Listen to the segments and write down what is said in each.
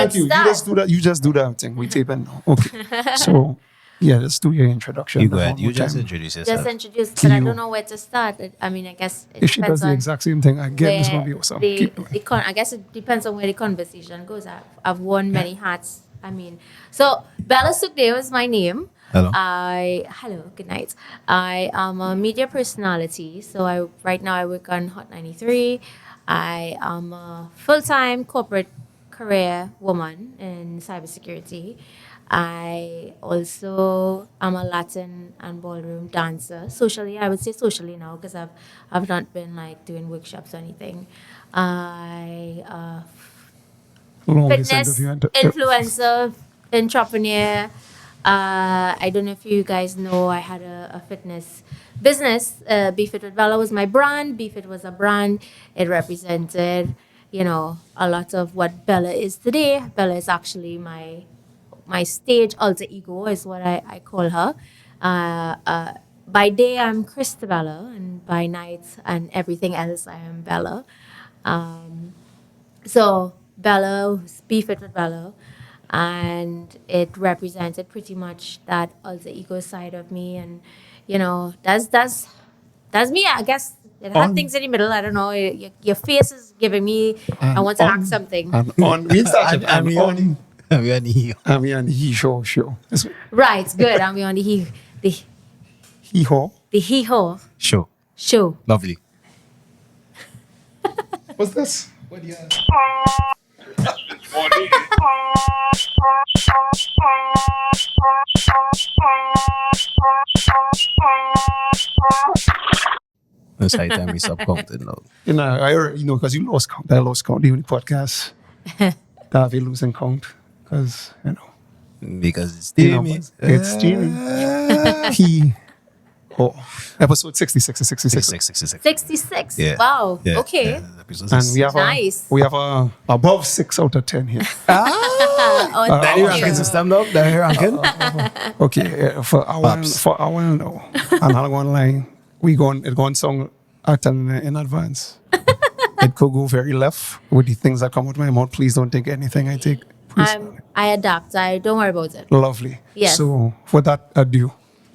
thank you. start. You just do that. You just do that thing. We tape in now. Okay. So, yeah, let's do your introduction. You go ahead. one You more just time. introduce yourself. Just introduce, but I You. don't know where to start. I mean, I guess it If she depends does the on exact same thing again, it's where going to be awesome. the, Keep doing. I guess it depends on where the conversation goes. I've worn many hats. I mean, so Bella Sookdeo is my name. Hello. Hello, good night. I am a media personality. So right now I work on Hot 93. I am a full-time corporate career woman in cybersecurity. I also am a Latin and ballroom dancer. Socially, I would say socially now because I've not been like doing workshops or anything. I Long fitness interview. influencer, entrepreneur. I don't know if you guys know, I had a fitness business. Be Fit with Bella was my brand. Be Fit was a brand. It represented, a lot of what Bella is today. Bella is actually my stage alter ego is what I call her. By day I'm Christabella, and by night and everything else I am Bella. So Bella, Be Fit with Bella, and it represented pretty much that alter ego side of me, and that's me. I guess it had things in the middle. I don't know. Your face is giving me. I want to ask something. And on, we started. I'm and on. We are here. I'm on the he-show show. Right, good. And we're on the He-ho. he-ho Show. show. Lovely. What's this? What do you have? That's high time we subcounted now. I already know because you lost count. I lost count during the podcast. That we losing count because, Because it's you know, Timmy. it's steaming. Episode 66 or 66. 66. 66. Yeah. Wow. Yeah. Okay. Yeah, episode And 66. Nice. we have a above 6 out of 10 here. Oh, That thank your you. ranking system though? That your ranking? Okay, for our Pops. no. I'm not going to lie. It's going to sound acting in advance. It could go very left with the things that come out of my mouth. Please don't take anything I take. I adapt. I don't worry about it. Lovely. Yes. So, without ado,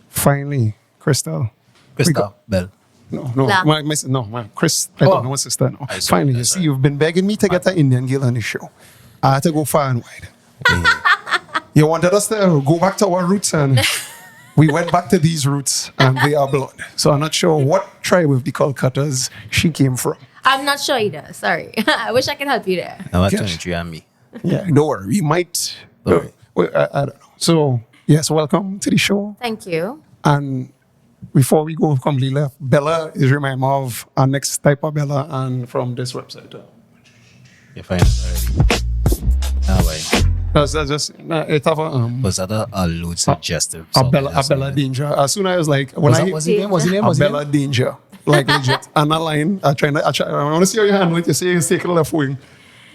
finally, Crystal. Krista Bell. No, La. Chris, I don't know, sister. No. I saw Finally, that, you see, sorry. you've been begging me to get an Indian girl on the show. I had to go far and wide. You wanted us to go back to our roots, and we went back to these roots, and they are blood. So I'm not sure what tribe of the Kolkatas she came from. I'm not sure either. Sorry. I wish I could help you there. Now at Yes. 23 and me. Yeah, don't worry. We might. Don't worry. I don't know. So, yes, welcome to the show. Thank you. And before we go completely left, Bella is remind me of our next type of Bella and from this website. You're fine already. Ah, why? That's just it have Was that a load suggestive? a Bella Danger. As soon as I was like, when I What's his name? What's his name? a What's his Bella name? Danger, like legit. And that line, I want to see how your hand with you. Say take it left wing.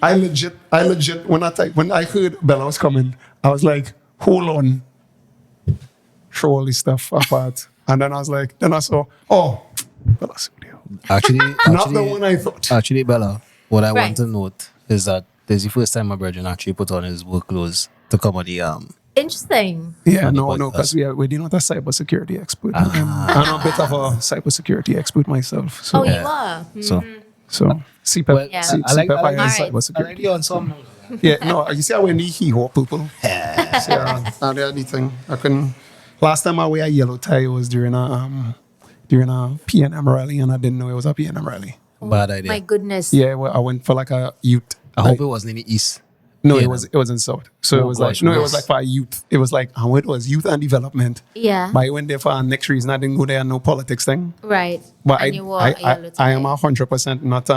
I legit. When I heard Bella was coming, I was like, hold on, throw all this stuff apart. And then I was like, then I saw, Bella Sookdeo. Actually, Not the one I thought. Actually, Bella, what I Right. want to note is that this is the first time my brother actually put on his work clothes to come on the Interesting. Yeah, on the no, podcast. because we're not a cybersecurity expert. I'm a bit of a cybersecurity expert myself. So, Oh, you are. So CPEP, well, Yeah. I like CPEP is Alright. I like cybersecurity. the ensemble. Yeah, no, you see how when they hero people. Yeah, and the other thing I couldn't. Last time I wear a yellow tie was during a PNM rally, and I didn't know it was a PNM rally. Bad idea. My goodness. Yeah, well, I went for like a youth. I hope it wasn't in the east. No, Yeah. it was in South. So it Oh, was gosh, like, no, it nice. was like for youth. It was like, it was youth and development. Yeah. But I went there for a next reason. I didn't go there, no politics thing. Right. But And you wore a yellow I am tie. 100% not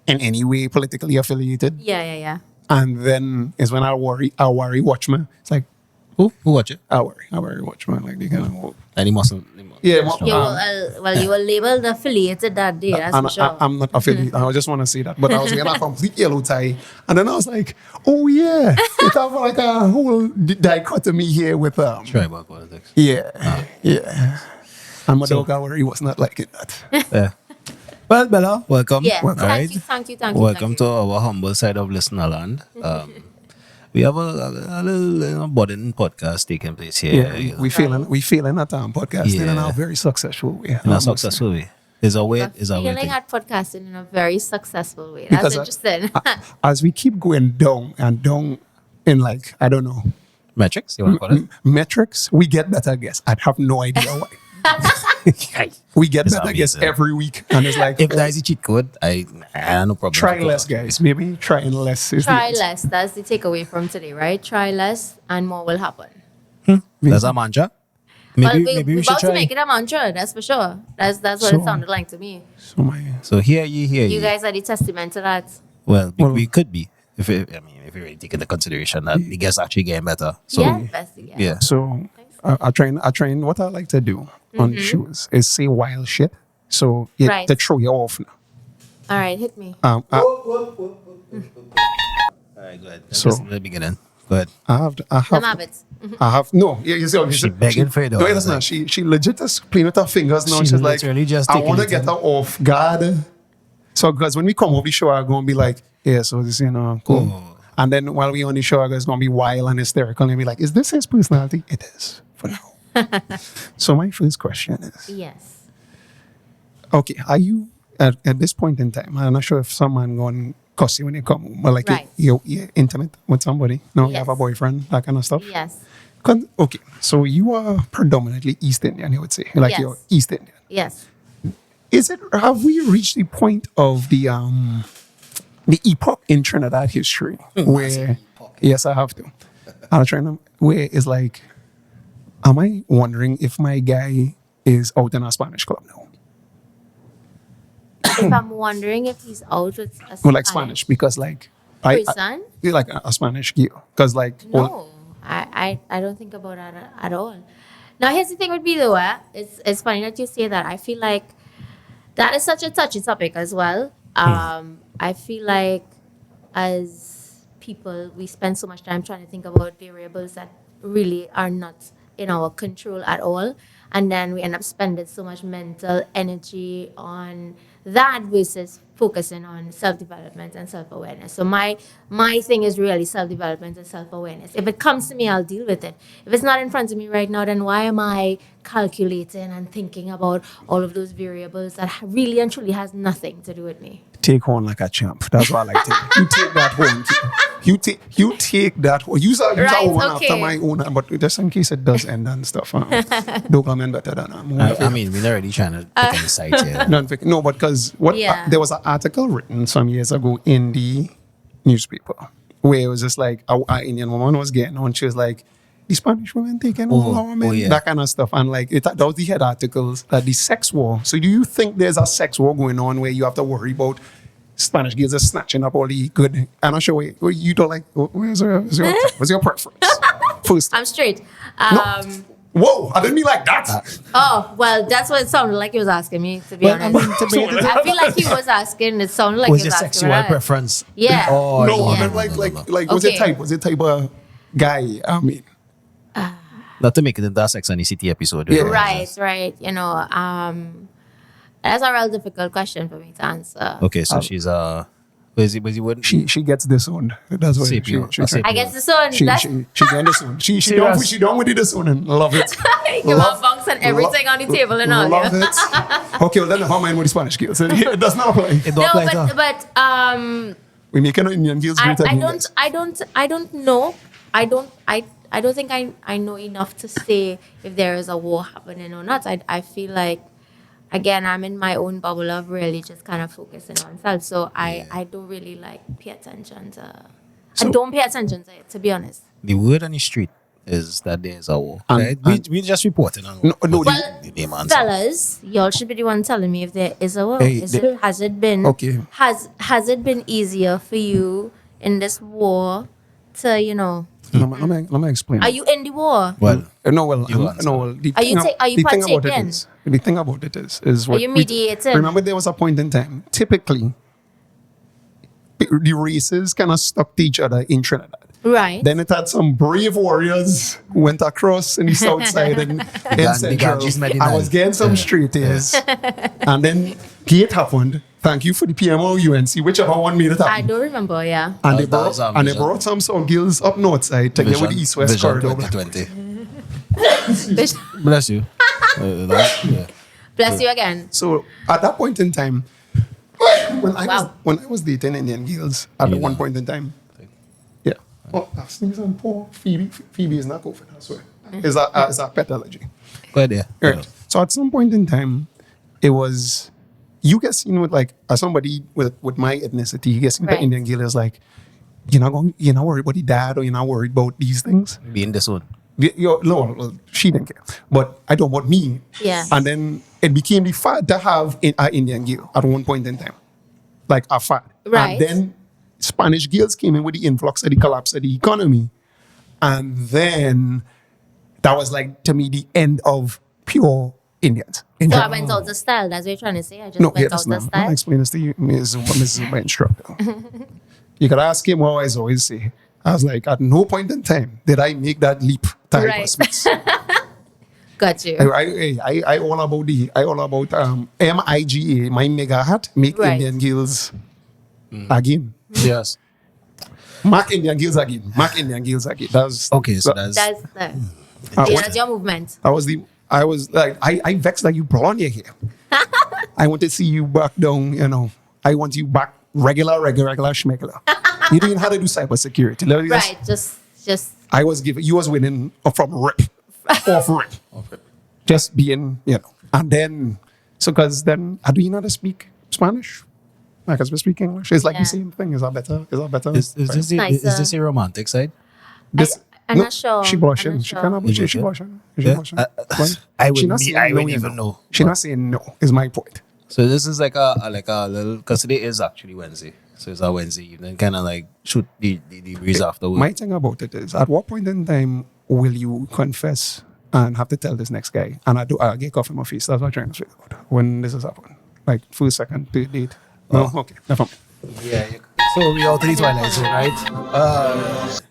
in any way politically affiliated. Yeah. And then is when I worry watch me. It's like, Who watch it? I worry watch me. Like they kind of And he mustn't. Yeah, You were labeled affiliated that day, that's and for sure. I'm not affiliated. I just want to say that. But I was wearing a complete yellow tie. And then I was like, oh yeah. It have like a whole dichotomy here with Tribal politics. yeah. And my dog Howard, was not liking that. Yeah. Well, Bella, welcome. Yeah. All Thank right. you. Welcome to our humble side of listener land. We have a little budding podcast taking place here. Yeah, we feeling that podcasting in a very successful way. In a successful way. Is a way. Is a way. Feeling at podcasting in a very successful way. Because, That's interesting. As we keep going down and down in like, I don't know, Metrics, you want to call it? metrics, we get better guests. I have no idea why. We get It's better guests amazing. every week. And it's like, If that is a cheat code, I have no problem. try less, guys. Maybe trying less is Try the less. That's the takeaway from today, right? Try less and more will happen. That's a mantra. Maybe we we're should about to try. make it a mantra, that's for sure. That's what So- it sounded like to me. So my So here you. You guys are the testament to that. Well, we could be. If you really take into consideration that the guests actually getting better. So Yeah, best yeah. yeah. So I train. What I like to do on shows is say wild shit. So Right. to throw you off. All right, hit me. All right, go ahead. So- Just in the beginning. Go ahead. Some habits. I have no. You see, She begging for it, though. No, it's not. She legit is playing with her fingers now. She's She's like, literally just I taking want to it get in. her off guard. So, because when we come off the show, I'm gonna be like, yeah. So this, cool. Oh. And then while we on the show, it's gonna be wild and hysterical, and be like, is this his personality? It is for now. So my first question is, Yes. okay, are you at this point in time? I'm not sure if someone going cuss you when you come home, but like Right. you're intimate with somebody. No, you Yes. have a boyfriend, that kind of stuff. Yes. Okay, so you are predominantly East Indian, you would say, like Yes. you're East Indian. Yes. Have we reached the point of the epoch in Trinidad history where, yes, I have to. I'm trying to, where it's like, am I wondering if my guy is out in a Spanish club now? If I'm wondering if he's out with a Well, like Spanish, because like, person? you're like a Spanish girl. Because like, No, I don't think about that at all. Now, here's the thing with me though. It's funny that you say that. I feel like that is such a touchy topic as well. I feel like as people, we spend so much time trying to think about variables that really are not in our control at all. And then we end up spending so much mental energy on that versus focusing on self-development and self-awareness. So my thing is really self-development and self-awareness. If it comes to me, I'll deal with it. If it's not in front of me right now, then why am I calculating and thinking about all of those variables that really and truly has nothing to do with me? take one like a champ. That's what I like to do. You take that one. You take that one. Use a Right, one okay. after my own, but just in case it does end and stuff. Don't come in better than I mean, we're not really trying to pick any side here. No, but because Yeah. there was an article written some years ago in the newspaper where it was just like a Indian woman was getting on. She was like, the Spanish women taking all our men, yeah. that kind of stuff. And like that was the head articles that the sex war. So do you think there's a sex war going on where you have to worry about Spanish girls are snatching up all the good? I'm not sure where you don't like. What's your preference? First, I'm straight. whoa, I didn't mean like that. Oh, well, that's what it sounded like he was asking me, to be honest. I feel like he was asking, it sounded like Was he your was asking sexual what I- preference? Yeah. Oh, No, I yeah. meant like was it Okay. type? Was it type of guy? I mean, Not to make it into a Sex and the City episode. Yeah. Right. That's a real difficult question for me to answer. Okay, so she's was he wouldn't she gets disowned. That's what she CPU. I guess the son, She that's get disowned. She done with the disowning. Love it. you have bunks and everything on the table and all. Love Yeah. it. Okay, well then never mind with the Spanish girls. It does not apply. It don't No, apply to her. but We make an Indian girls greater than guys. I don't know. I don't think I know enough to say if there is a war happening or not. I feel like, again, I'm in my own bubble of really just kind of focusing on self. So I don't really like pay attention to. I don't pay attention to it, to be honest. The word on the street is that there's a war. And- Right? We just reporting on No, Well, the name answer. fellas, y'all should be the one telling me if there is a war. Hey, Has it been Okay. Has it been easier for you in this war to let me explain. Are you in the war? Well, You answer. The Are you thing are you the thing about it partaking? is, the thing about it is Are you mediating? Remember, there was a point in time. Typically, the races kind of stuck to each other in Trinidad. Right. Then it had some brave warriors who went across in the south side and in the central. Ganges met in I was Nile. getting some straight A's. And then Gate happened. Thank you for the PMO UNC, whichever one made it I happen. don't remember. Yeah. And That was our they vision. brought some girls up north side to get with the East West Vision corridor. 2020. Bless you. Yeah. Bless you again. So at that point in time, when I Wow. was dating Indian girls at one point in time, yeah. Oh, that's things on poor Phoebe. Phoebe is not COVID, I swear. It's a pet allergy. Go ahead, yeah. Right. So at some point in time, it was you get seen with like as somebody with my ethnicity, you get seen with Right. the Indian girl is like, you're not worried about the dad or you're not worried about these things. Being this one. No, well, she didn't care. But I don't want me. Yeah. And then it became the fad to have an Indian girl at one point in time. Like a fad. Right. And then Spanish girls came in with the influx of the collapse of the economy. And then that was like, to me, the end of pure Indians. In So I general. went out of style. That's what you're trying to say. I just No, went yes, out ma'am. of I'll style. explain this to you, Ms. Zumba instructor. You could ask him what I always say. I was like, at no point in time did I make that leap to Right. hyperspace. Got you. I all about MIGA, my mega hat, make Right. Indian girls again. Yes. Mack Indian girls again. Mack Indian girls again. That's Okay, so that's That's the. what- That's your movement. I was like, I vexed that you blonde your hair. I want to see you back down, I want you back regular schmegler. You didn't have to do cybersecurity. Let me just- Right. Just. you was winning from rip, off rip. Just being, and then, so because then, do you know how to speak Spanish? Like, as we speak English, it's like Yeah. the same thing. Is that better? is this Nicer. is this your romantic side? I'm not sure. She I'm blushing. not She sure. kind of blushing. You She blushing? blushing. She Yeah. blushing. I She not wouldn't saying I no, wouldn't you even know. She not saying no. Is my point. So this is like a little because today is actually Wednesday. So it's a Wednesday evening, kind of like shoot the breeze afterwards. My thing about it is, at what point in time will you confess and have to tell this next guy? And I get coffee in my face. That's what I'm trying to figure out. When this has happened, like first, second, third date. No, okay, never mind. Yeah. So we out to the twilight zone, right?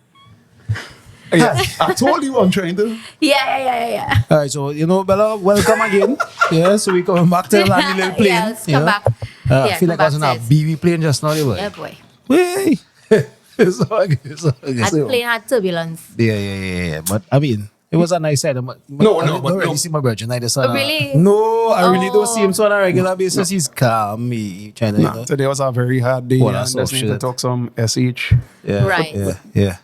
Yeah, I told you I'm trying to. Yeah. All right. So Bella, welcome again. Yeah. So we coming back to land the little plane. Yeah, let's come back. I feel like I was in a BB plane just now. Yeah, boy. Way. It's all good. It's all good. That So- plane had turbulence. Yeah. But I mean, it was a nice side. I but don't really no. see my virgin. I just Really? No, I really don't Oh. see him so on a regular basis. He's calm. He trying to. Nah, today was a very hard day. Oh, and that's just so need to shit. talk some SH. Yeah. Right. Yeah.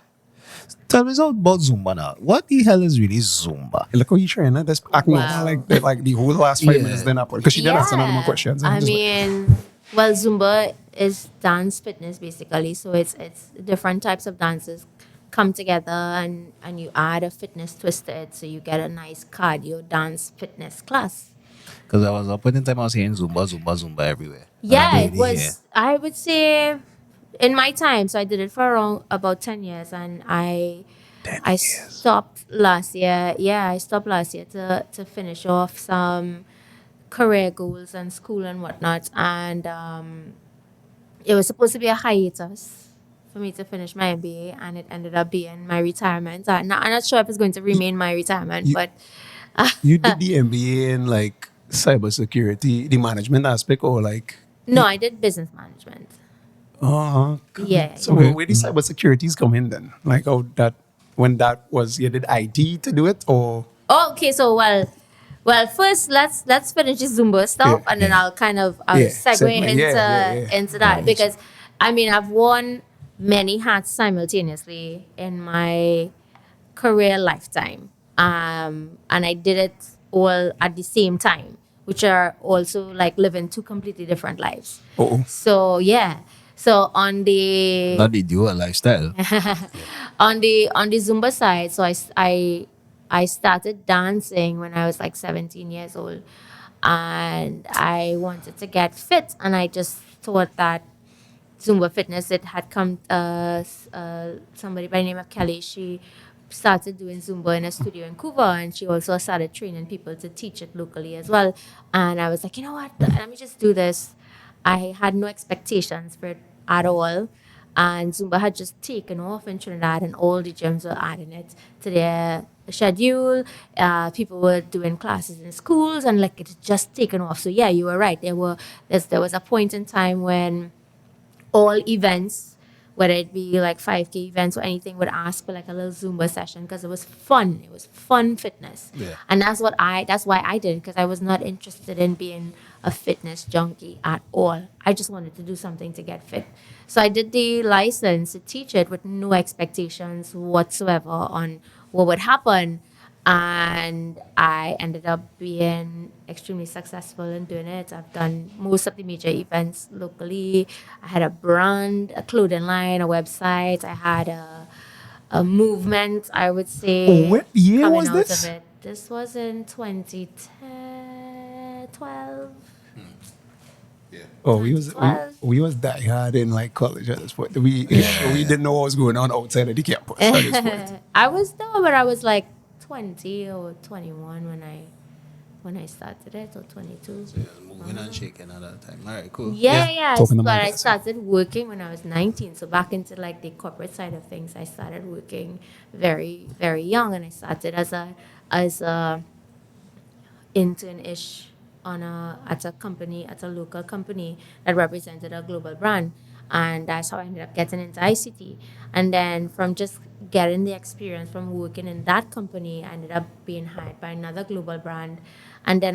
Tell me something about Zumba now. What the hell is really Zumba? Look how you trying to just act Wow. like the whole last 5 Yeah. minutes then up because she didn't answer none of my questions. I'm I just like, mean, well, Zumba is dance fitness basically. So it's different types of dances come together and you add a fitness twist to it. So you get a nice cardio dance fitness class. Because I was up in time I was hearing Zumba everywhere. Yeah, And I it really was, hear- I would say, in my time, so I did it for around about 10 years and I stopped last year. Yeah, I stopped last year to finish off some career goals and school and whatnot. And it was supposed to be a hiatus for me to finish my MBA, and it ended up being my retirement. I'm not sure if it's going to remain my retirement, but you did the MBA in like cybersecurity, the management aspect, or like, no, I did business management. Yeah. so where the cybersecurities come in then? Like, when that was, you did IT to do it, or Oh, okay, so well, first let's finish the Zumba stuff, Yeah, and then I'll Yeah, segue segment. into Yeah. into that because I mean I've worn many hats simultaneously in my career lifetime, and I did it all at the same time, which are also like living two completely different lives. oh, So yeah, so on the Not the dual lifestyle. on the Zumba side, so I started dancing when I was like 17 years old, and I wanted to get fit, and I just thought that Zumba fitness, it had come somebody by the name of Kelly. She started doing Zumba in a studio in Cuba, and she also started training people to teach it locally as well. And I was like, you know what, let me just do this. I had no expectations for it at all. And Zumba had just taken off in Trinidad, and all the gyms were adding it to their schedule. People were doing classes in schools, and like it's just taken off. So yeah, you were right. There was a point in time when all events, whether it be like 5K events or anything, would ask for like a little Zumba session because it was fun. It was fun fitness. Yeah. And that's why I did it, because I was not interested in being a fitness junkie at all. I just wanted to do something to get fit. So I did the license to teach it with no expectations whatsoever on what would happen. And I ended up being extremely successful in doing it. I've done most of the major events locally. I had a brand, a clothing line, a website. I had a movement, I would say. What year coming was out this? Of it. This was in 2010, 12. Oh, Twelve. we was die hard in like college at this point. We didn't know what was going on outside of the campus at this point. I was but I was like 20 or 21 when I started it, or 22. So, moving and shaking at that time. All right, cool. Yeah. Talking But about I that. started working when I was 19. So back into like the corporate side of things, I started working very, very young, and I started as a intern-ish at a local company that represented a global brand. And that's how I ended up getting into ICT. And then from just getting the experience from working in that company, I ended up being hired by another global brand. And then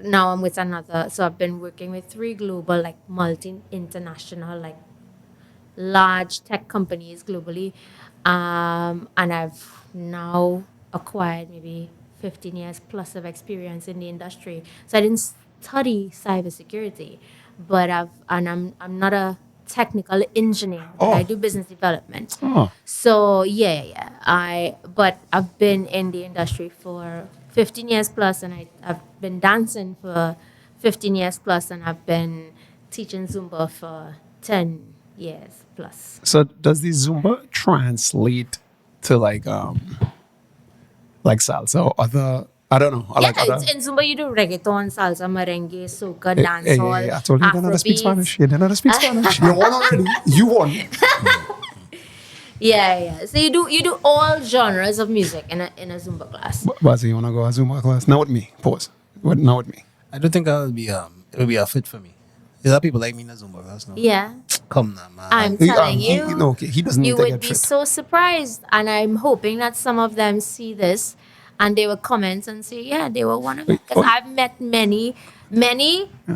now I'm with another. So I've been working with 3 global, like multi-international, like large tech companies globally. And I've now acquired maybe 15 years plus of experience in the industry. So I didn't study cybersecurity, but I'm not a technical engineer. But I do business development. Oh. So but I've been in the industry for 15 years plus, and I've been dancing for 15 years plus, and I've been teaching Zumba for 10 years plus. So does the Zumba translate to like salsa or other? I don't know. In Zumba you do reggaeton, salsa, merengue, soca, dancehall, I told you you don't know how to speak Afrobeat. Spanish. You don't know how to speak Spanish. You won already. You won. Yeah. So you do all genres of music in a Zumba class. Bazie, you wanna go to Zumba class? Now with me. Pause. Now with me. I don't think it would be a fit for me. There are people like me in the Zumba class now. Yeah. Come now, man. I'm telling you. He doesn't You need to would get be fit. so surprised, and I'm hoping that some of them see this and they will comment and say, yeah, they were one of them. Because I've met many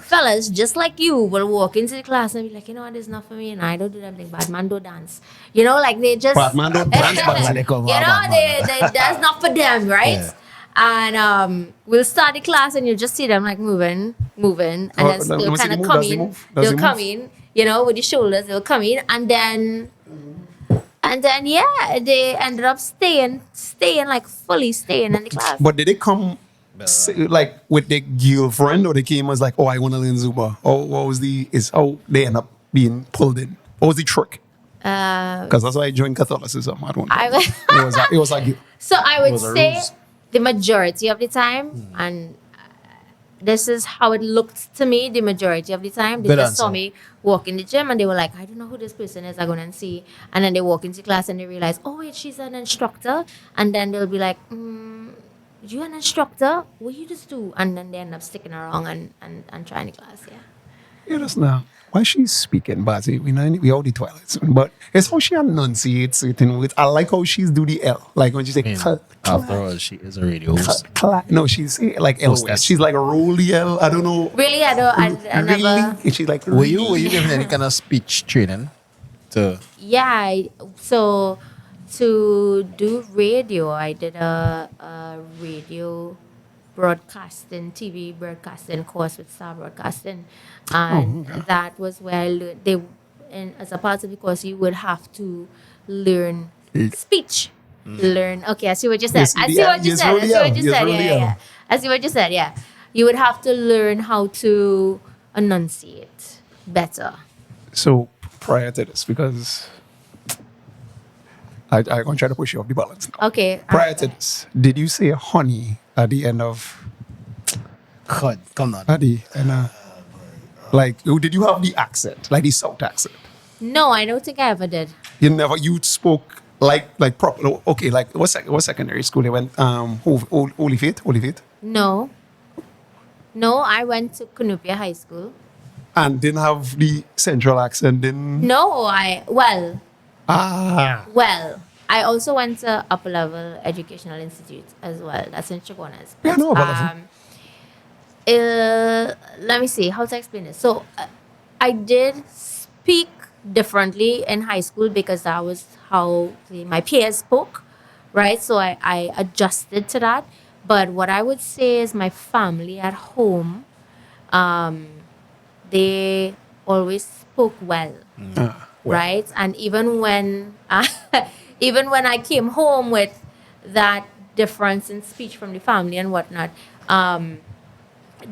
fellas just like you will walk into the class and be like, you know what, this is not for me, and I don't do that thing. Bad man don't dance. You know, like they just Batman don't dance, Bazie. They come you out, know, Batman. that's not for them, right? Yeah. And we'll start the class and you'll just see them like moving, and Oh, then let they'll me see kind the of move. come Does he in. move? Does he They'll come move? in, you know, with the shoulders. They'll come in, and then they ended up staying like fully staying in the class. But did they come like with their girlfriend, or they came as like, oh, I want to learn Zumba? Or what was how they end up being pulled in? What was the trick? Because that's why I joined Catholicism at one point. It was like, So I would was a say ruse. the majority of the time, and this is how it looked to me, the majority of the time, they Good just saw answer. me walk in the gym and they were like, I don't know who this person is, I'm going to see. And then they walk into class and they realize, oh, wait, she's an instructor. And then they'll be like, you an instructor? What you just do? And then they end up sticking around and trying the class, yeah. you just know why she's speaking, Bazie. We all the toilets, but it's how she enunciates certain words. I like how she's do the L, like when she say. After all, she is a radio host. No, she's like L. Hostess. She's like a roll L. I don't know. Really, I never. Really? She's like. Were you given any kind of speech training? Yeah, so to do radio, I did a radio broadcasting, TV broadcasting course with Star Broadcasting, and that was where I learned. As a part of the course, you would have to learn speech. Okay, I see what you said. I see what you said. Yeah. I see what you said. Yeah, you would have to learn how to enunciate better. So prior to this, because I'm gonna try to push you off the balance now. Okay. Prior to this, did you say honey at the end of God, come on. Adi? And like, did you have the accent, like the South accent? No, I don't think I ever did. You spoke like proper. Okay, like what secondary school you went? Holy Faith. No. No, I went to Cunupia High School. And didn't have the central accent. Didn't. No, well, Ah. I also went to Upper Level Educational Institute as well. That's in Chaguanas. Yeah, I know about that. Let me see how to explain this. So, I did speak differently in high school because that was how my peers spoke, right? So I adjusted to that. But what I would say is my family at home, they always spoke well, Well. right? And even when even when I came home with that difference in speech from the family and whatnot,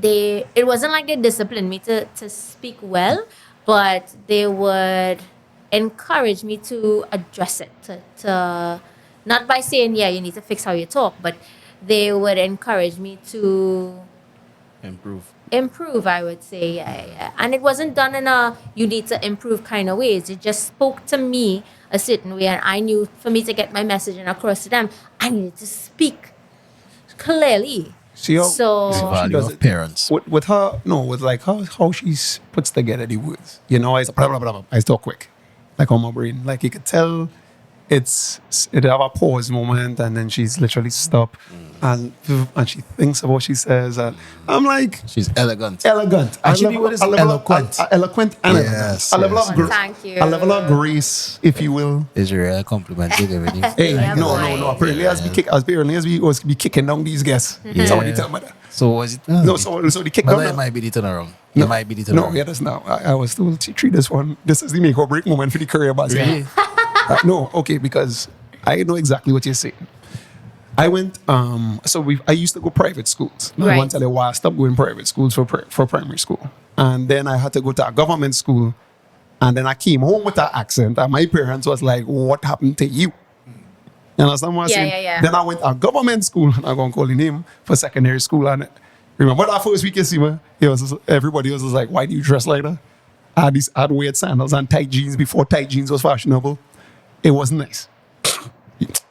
it wasn't like they disciplined me to speak well, but they would encourage me to address it to not by saying, yeah, you need to fix how you talk, but they would encourage me to improve, I would say. Yeah. And it wasn't done in a you need to improve kind of ways. It just spoke to me a certain way, and I knew for me to get my message and across to them, I needed to speak clearly. See how So The value does of it. parents. With her, no, with like how she puts together the words. You know, I blah blah blah blah. I talk quick, like on my brain. Like you could tell, it have a pause moment, and then she's literally stop, and she thinks of what she says, and I'm like She's elegant. elegant. Actually, what is eloquent? Eloquent and Yes, a level yes, of yes. Thank you. a level of grace, if you will. Is your real compliment to giving you? Hey, Yeah, no. boy. Apparently, as we was be kicking down these guests. Somebody tell me that. So was it? No, so the kick But down. it might be the turnaround. No. It might be the turnaround. No, yeah, that's now. I was told to treat this one. This is the make or break moment for the career, Bazie. Really? No, okay, because I know exactly what you're saying. I went. I used to go private schools. Right. Once I stopped going private schools for primary school, and then I had to go to a government school, and then I came home with that accent, and my parents was like, "What happened to you?" You understand what I'm saying? Yeah. Then I went to a government school, and I'm going to call the name for secondary school. And remember that first week you see me, everybody was just like, why do you dress like that? I had weird sandals and tight jeans before tight jeans was fashionable. It wasn't nice.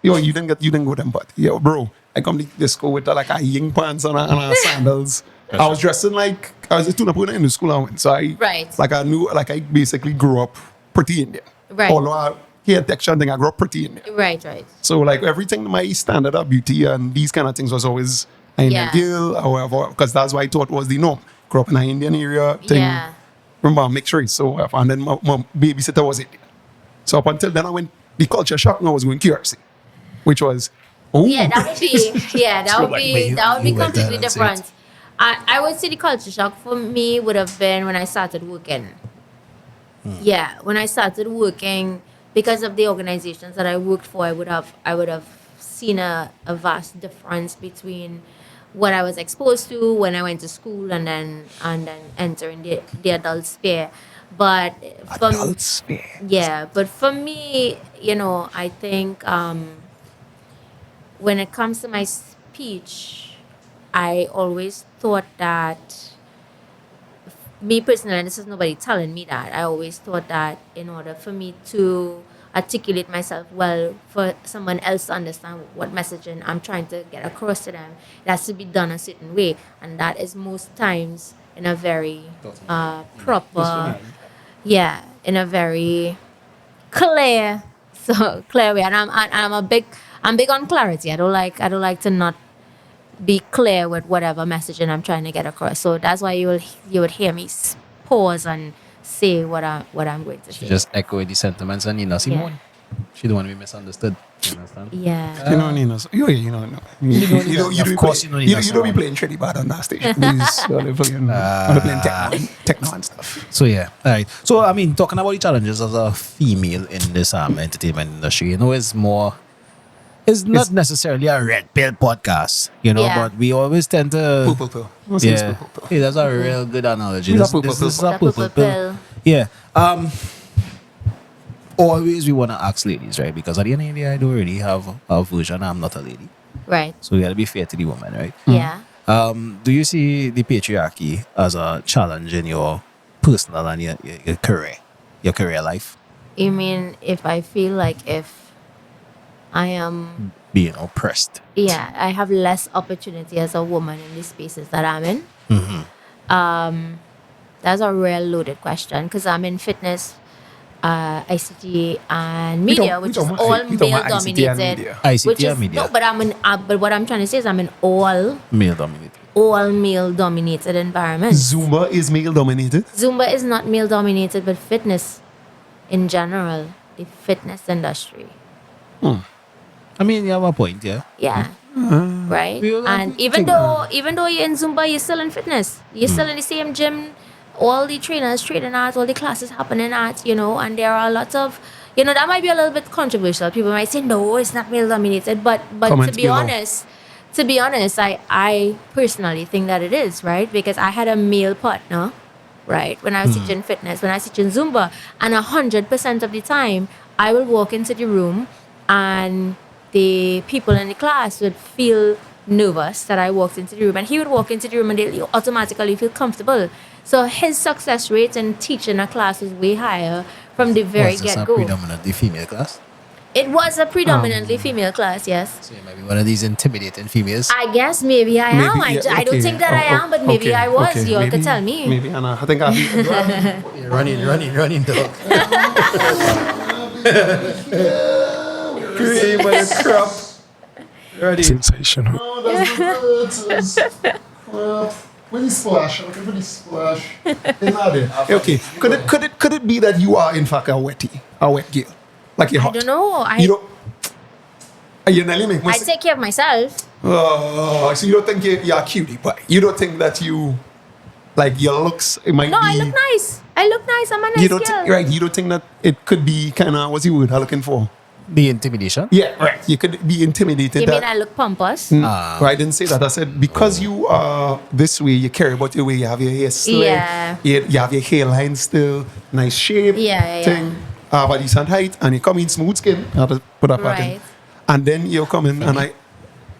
You didn't go them, but yo, bro, I come to this school with like a ying pants and a sandals. I was dressing like I was just tune up in the school I went. So I basically grew up pretty Indian. Right. Although I hair texture thing, I grew up pretty Indian. Right. So like everything, my standard of beauty and these kind of things was always an Indian girl, however, because that's what I thought was the norm. Grew up in an Indian area thing. Yeah. Remember mixed race. So and then my babysitter was Indian. So up until then I went the culture shock and I was going QRC, which was Yeah, that would be you went there completely and different. I would say the culture shock for me would have been when I started working. Yeah, when I started working, because of the organizations that I worked for, I would have seen a vast difference between what I was exposed to when I went to school and then entering the adult sphere. But but for me, I think when it comes to my speech, I always thought that, me personally, and this is nobody telling me that, I always thought that in order for me to articulate myself well, for someone else to understand what messaging I'm trying to get across to them, it has to be done a certain way. And that is most times in a very proper, in a very clear way. And I'm big on clarity. I don't like to not be clear with whatever messaging I'm trying to get across. So that's why you would hear me pause and say what I'm going to say. She just echoed the sentiments and Nina Simone. She don't want to be misunderstood. You understand? Yeah. You know Nina. You know. Of course you know Nina. You don't be playing Treddy Bad on that station. You're playing techno and stuff. So yeah, all right. So I mean, talking about the challenges as a female in this entertainment industry, it's not necessarily a red pill podcast, but we always tend to. Purple pill. Yeah, hey, that's a real good analogy. It's a This purple is pill. a purple pill. Yeah. Always we want to ask ladies, right? Because at the end of the day, I don't really have a version. I'm not a lady, Right. so we got to be fair to the woman, right? Yeah. Do you see the patriarchy as a challenge in your personal and your career life? You mean if I feel like if I am, Being oppressed. yeah, I have less opportunity as a woman in the spaces that I'm in? That's a real loaded question because I'm in fitness, ICT, and media, which is all male dominated. ICT Which is and media. no, but but what I'm trying to say is I'm in all Male dominated. male dominated environments. Zumba is male dominated. Zumba is not male dominated, but fitness in general, the fitness industry. I mean, you have a point, yeah. Yeah. Right? We all And even though you're in Zumba, you're still in fitness. You're still in the same gym. All the trainers training at, all the classes happening at, and there are lots of, that might be a little bit controversial. People might say, no, it's not male dominated. But Comment to be below. honest, I personally think that it is, right? Because I had a male partner, right? When I was teaching fitness, when I was teaching Zumba, and 100% of the time, I will walk into the room and the people in the class would feel nervous that I walked into the room, and he would walk into the room and they automatically feel comfortable. So his success rate in teaching a class was way higher from the very Was this a get-go. predominantly female class? It was a predominantly female class, yes. So you might be one of these intimidating females. I guess maybe I am. I don't think that I am, but maybe I was. You all could tell me. Maybe, Anna. I think I'll be... You're running, dog. Cream and crap. Ready. Sensational. Oh, that's the birds. When you splash, I'm looking for the splash. Okay. Could it be that you are in fact a wet girl? Like you're I hot? don't know. You don't... You nearly make I take care of myself. Oh, so you don't think you're a cutie pie? You don't think that you... Like your looks, it might No, be... I look nice. I'm a nice You don't girl. right? You don't think that it could be kind of what's the word I'm looking for? The intimidation. Yeah, right. You could be intimidated. You that, mean I look pompous? Right, I didn't say that. I said because you are this way, you care about your way. You have your hair slick. Yeah. You have your hairline still nice shape. Yeah. Thing. But decent height, and you come in smooth skin. I have to put up at Right. and then you come in and I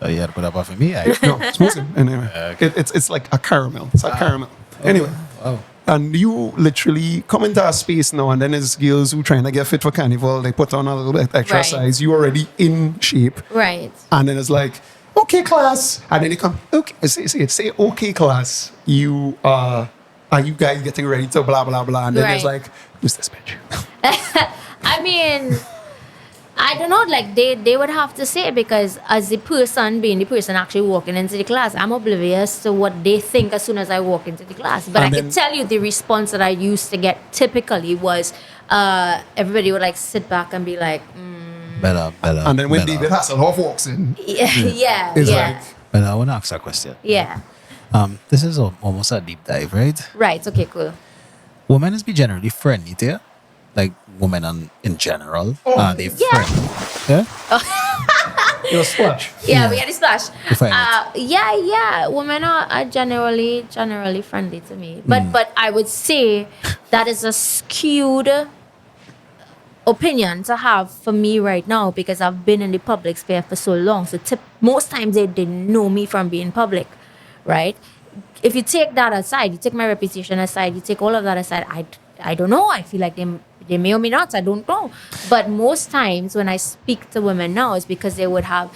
Oh, you had to put up for me. no smooth skin. Anyway, it's like a caramel. It's a caramel. Anyway. Oh. And you literally come into a space now, and then there's girls who trying to get fit for carnival. They put on a little bit extra Right. size. You already in shape, Right. and then it's like, okay, class, and then you come, okay, say, okay, class. You are you guys getting ready to blah blah blah, and then it's Right. like, who's this bitch? I mean, I don't know, like they would have to say, because as the person being the person actually walking into the class, I'm oblivious to what they think as soon as I walk into the class. But And I can then- tell you the response that I used to get typically was everybody would like sit back and be like, Better. And then when better. David Hasselhoff walks in, yeah, it's yeah, like, But I want to ask a question. yeah. This is almost a deep dive, right? Right, okay, cool. Women is be generally friendly to you? Like women in general. Are they friendly? Yeah? you're splash. Yeah, we had a splash. Define it. Yeah. Women are generally friendly to me, but I would say that is a skewed opinion to have for me right now, because I've been in the public sphere for so long. So most times they didn't know me from being public, right? If you take that aside, you take my reputation aside, you take all of that aside, I don't know. I feel like they may or may not. I don't know. But most times when I speak to women now, it's because they would have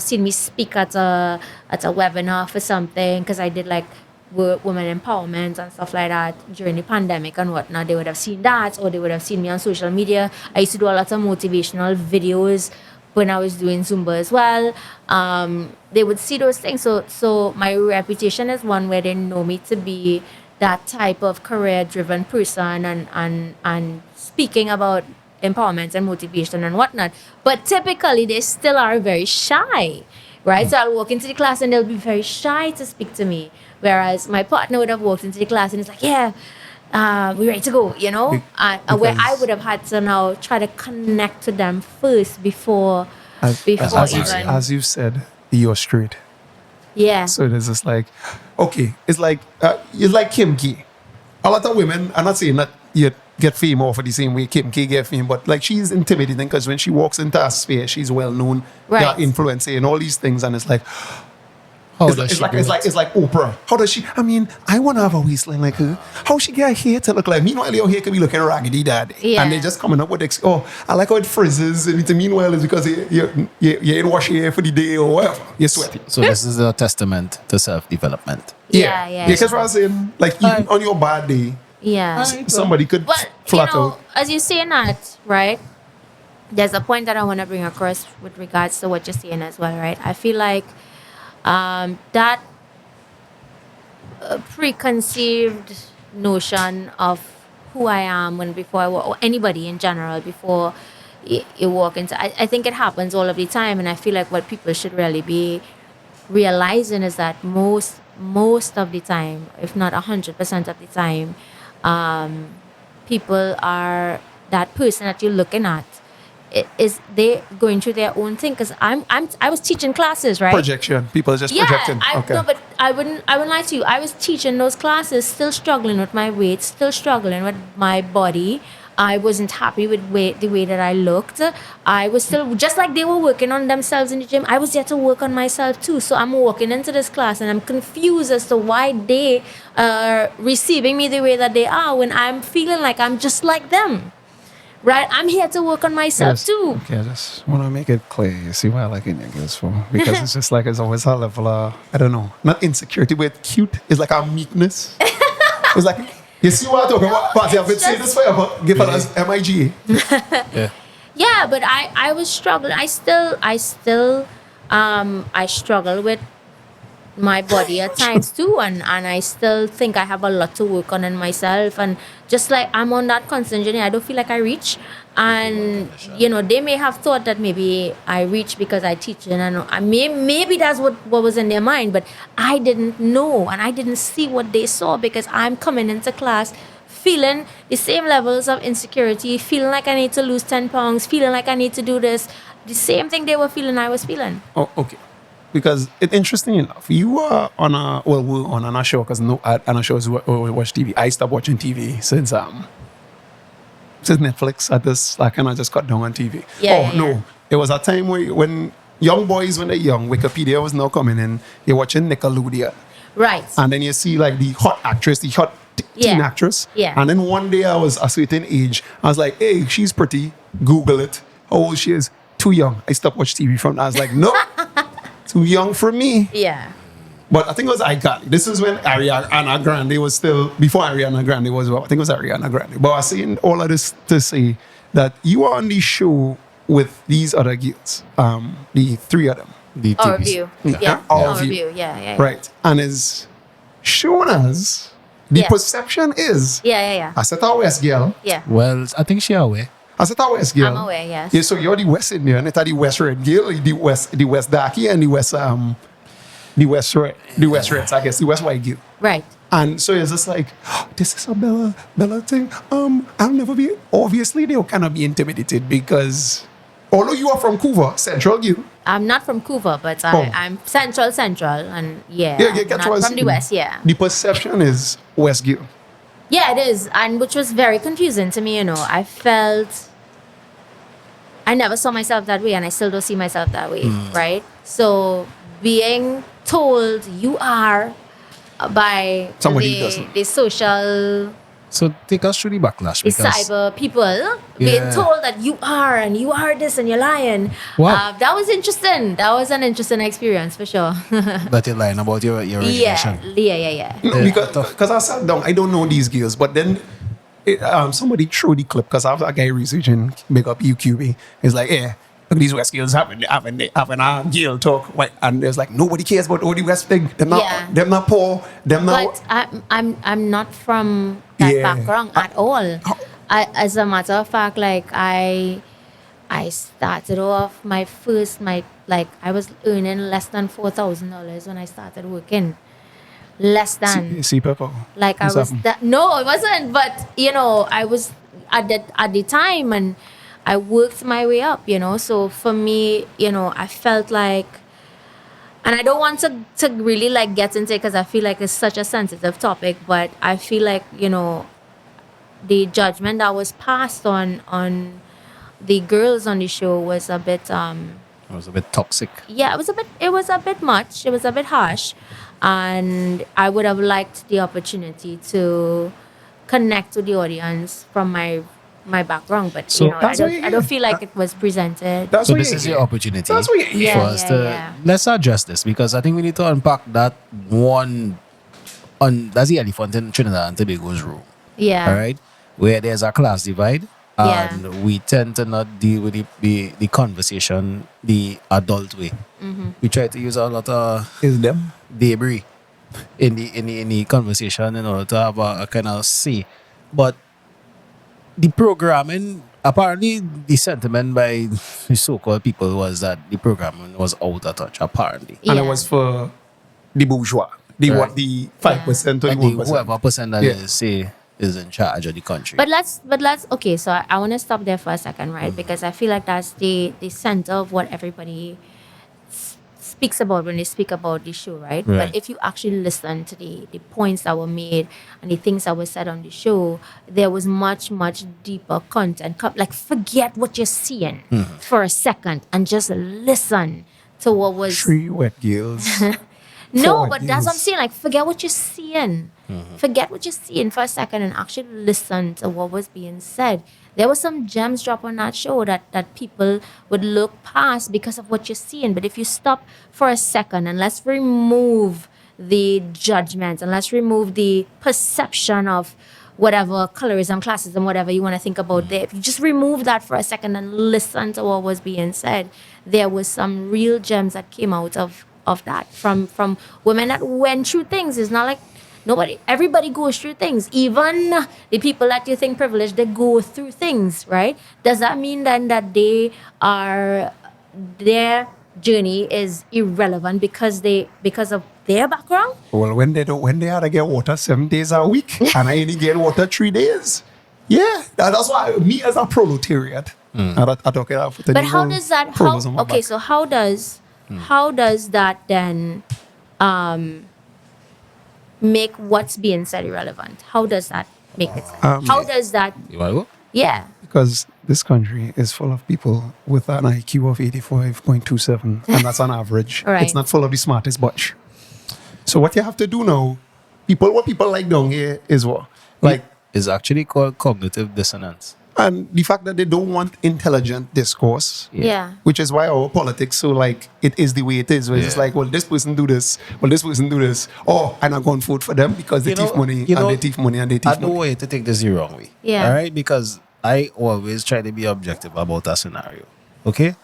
seen me speak at a webinar for something, because I did like women empowerment and stuff like that during the pandemic and whatnot. They would have seen that, or they would have seen me on social media. I used to do a lot of motivational videos when I was doing Zumba as well. They would see those things. So my reputation is one where they know me to be that type of career-driven person and speaking about empowerment and motivation and whatnot. But typically, they still are very shy, right? So I'll walk into the class and they'll be very shy to speak to me. Whereas my partner would have walked into the class and it's like, yeah, we're ready to go, you know? Where I would have had to now try to connect to them first before even... As you said, you're straight. Yeah. So there's just like, okay, it's like Kim K. A lot of women, I'm not saying that you get fame off of the same way Kim K get fame, but like she's intimidating because when she walks into a sphere, she's well known, Right. influencer and all these things, and it's like, How It's does like, she do it's like Oprah. How does she? I mean, I want to have a waistline like her. How she get her hair to look like? Meanwhile, your hair could be looking raggedy, dad. Yeah. And they just coming up with I like how it frizzes. And meanwhile, it's because you ain't wash your hair for the day or whatever. You're sweaty. So this is a testament to self-development. Yeah. Because what I'm saying, like even on your bad day, Yeah. somebody could Well, flat out. as you saying that, right? There's a point that I want to bring across with regards to what you're saying as well, right? I feel like that preconceived notion of who I am when before I walk, or anybody in general before you walk into, I think it happens all of the time, and I feel like what people should really be realizing is that most of the time, if not 100% of the time, people are that person that you're looking at is they going through their own thing, because I was teaching classes, right? Projection. People are just projecting. Okay. No, but I wouldn't lie to you. I was teaching those classes, still struggling with my weight, still struggling with my body. I wasn't happy with the way that I looked. I was still, just like they were working on themselves in the gym, I was there to work on myself too. So I'm walking into this class and I'm confused as to why they are receiving me the way that they are when I'm feeling like I'm just like them. Right? I'm here to work on myself too. Okay, I just want to make it clear. You see why I like Indian girls for? Because it's just like it's always a level of, I don't know, not insecurity, but cute. It's like a meekness. It's like, you see what I'm talking about? Bazie, I've been saying this forever. Give it as MIGA. Yeah. Yeah, but I was struggling. I struggle with my body at times too, and I still think I have a lot to work on in myself, and just like I'm on that constant journey, I don't feel like I reach. And they may have thought that maybe I reach because I teach, and maybe that's what was in their mind, but I didn't know, and I didn't see what they saw, because I'm coming into class feeling the same levels of insecurity, feeling like I need to lose 10 pounds, feeling like I need to do this, the same thing they were feeling, I was feeling. Oh, okay. Because it's interesting enough. You are on we're on a show, because on a show we watch TV. I stopped watching TV since Netflix. I kind of just cut down on TV. No. It was a time when young boys, when they're young, Wikipedia was now coming in. You're watching Nickelodeon. Right. And then you see like the hot actress, the hot teen actress. Yeah. And then one day I was a certain age. I was like, hey, she's pretty. Google it. How old she is? Too young. I stopped watching TV from that. I was like, no. Too young for me. Yeah. But I think it was iconic. This is when Ariana Grande was still, before Ariana Grande was, I think it was Ariana Grande. But I was saying all of this to say that you are on the show with these other girls, the three of them. The Overview. Yeah. Overview. Yeah. Right. And is shown as, the perception is, Yeah. I said, our West girl. Yeah. Well, I think she away. I said, our West girl. I'm aware, yes. Yeah, so you're the West Indian, and it's the West Red girl, the West Darky, and the West Reds, I guess, the West White girl. Right. And so it's just like, this is a Bella thing. I'll never be, obviously they'll kind of be intimidated, because although you are from Couva, Central girl. I'm not from Couva, but I'm Central, and Get not from the West, The perception is West girl. Yeah, it is, and which was very confusing to me. I felt I never saw myself that way, and I still don't see myself that way, right? So being told you are by Somebody doesn't. the social, So take us through the backlash. the Because cyber people being told that you are, and you are this, and you're lying. Wow. That was interesting. That was an interesting experience for sure. that you're lying about your religion. Yeah. No, because I sat down, I don't know these girls, but then somebody threw the clip, because I have a guy researching, make up UQB. He's like, yeah, look, these West girls having a girl talk, and there's like, nobody cares about all the West thing. Them not poor. Them not. But I'm not from that background at all. As a matter of fact, like I started off I was earning less than $4,000 when I started working. Less than. See, Pepper. Like I was no, it wasn't. But I was at the time, and I worked my way up. So for me, I felt like, and I don't want to really like get into it, because I feel like it's such a sensitive topic. But I feel like the judgment that was passed on the girls on the show was a bit It was a bit toxic. yeah, it was a bit much. It was a bit harsh, and I would have liked the opportunity to connect to the audience from my background, but So that's what you I don't get. feel like it was presented. That's So what this you is get. your opportunity That's what you get. Yeah, for us to let's address this, because I think we need to unpack that one that's the elephant in Trinidad and Tobago's room. Yeah. All right, where there's a class divide, Yeah. and we tend to not deal with the conversation the adult way. Mm-hmm. We try to use a lot of Is them. debris in the conversation in order to have a kind of say. But the programming, apparently the sentiment by the so-called people was that the programming was out of touch, apparently. And it Yeah. was for the bourgeois. The Right. what the 5% to the But the 1%. whoever person that Yeah. is, say is in charge of the country. But let's okay, so I want to stop there for a second, right? Because I feel like that's the center of what everybody speaks about when they speak about the show, right? Right. But if you actually listen to the points that were made and the things that were said on the show, there was much deeper content. Like, forget what you're seeing for a second and just listen to what was. 3 wet girls. No, Four but that's what I'm years. saying. Like, forget what you're seeing. Forget what you're seeing for a second and actually listen to what was being said. There were some gems dropped on that show that people would look past because of what you're seeing. But if you stop for a second and let's remove the judgment and let's remove the perception of whatever colorism, classism, whatever you want to think about there. If you just remove that for a second and listen to what was being said, there was some real gems that came out of that from women that went through things. It's not like everybody goes through things. Even the people that you think privileged, they go through things, right? Does that mean then that their journey is irrelevant because of their background? Well, when they had to get water 7 days a week and I only get water 3 days. Yeah, that's why me as a proletariat. I talk it out for But how does that so how does that then make what's being said irrelevant? How does that make it? How does that? You want to go? Yeah. Because this country is full of people with an IQ of 85.27, and that's on average. Right. It's not full of the smartest bunch. So what you have to do now, what people like down here is what? Like, It's actually called cognitive dissonance. and the fact that they don't want intelligent discourse, Yeah. which is why our politics so like it is the way it is. Where it's just Yeah. like, well, this person do this, well, this person do this. Oh, I'm not going to vote for them because they thief money and they thief money and they I thief don't money. want you to take this the wrong way. Yeah. All right? Because I always try to be objective about a scenario. Okay?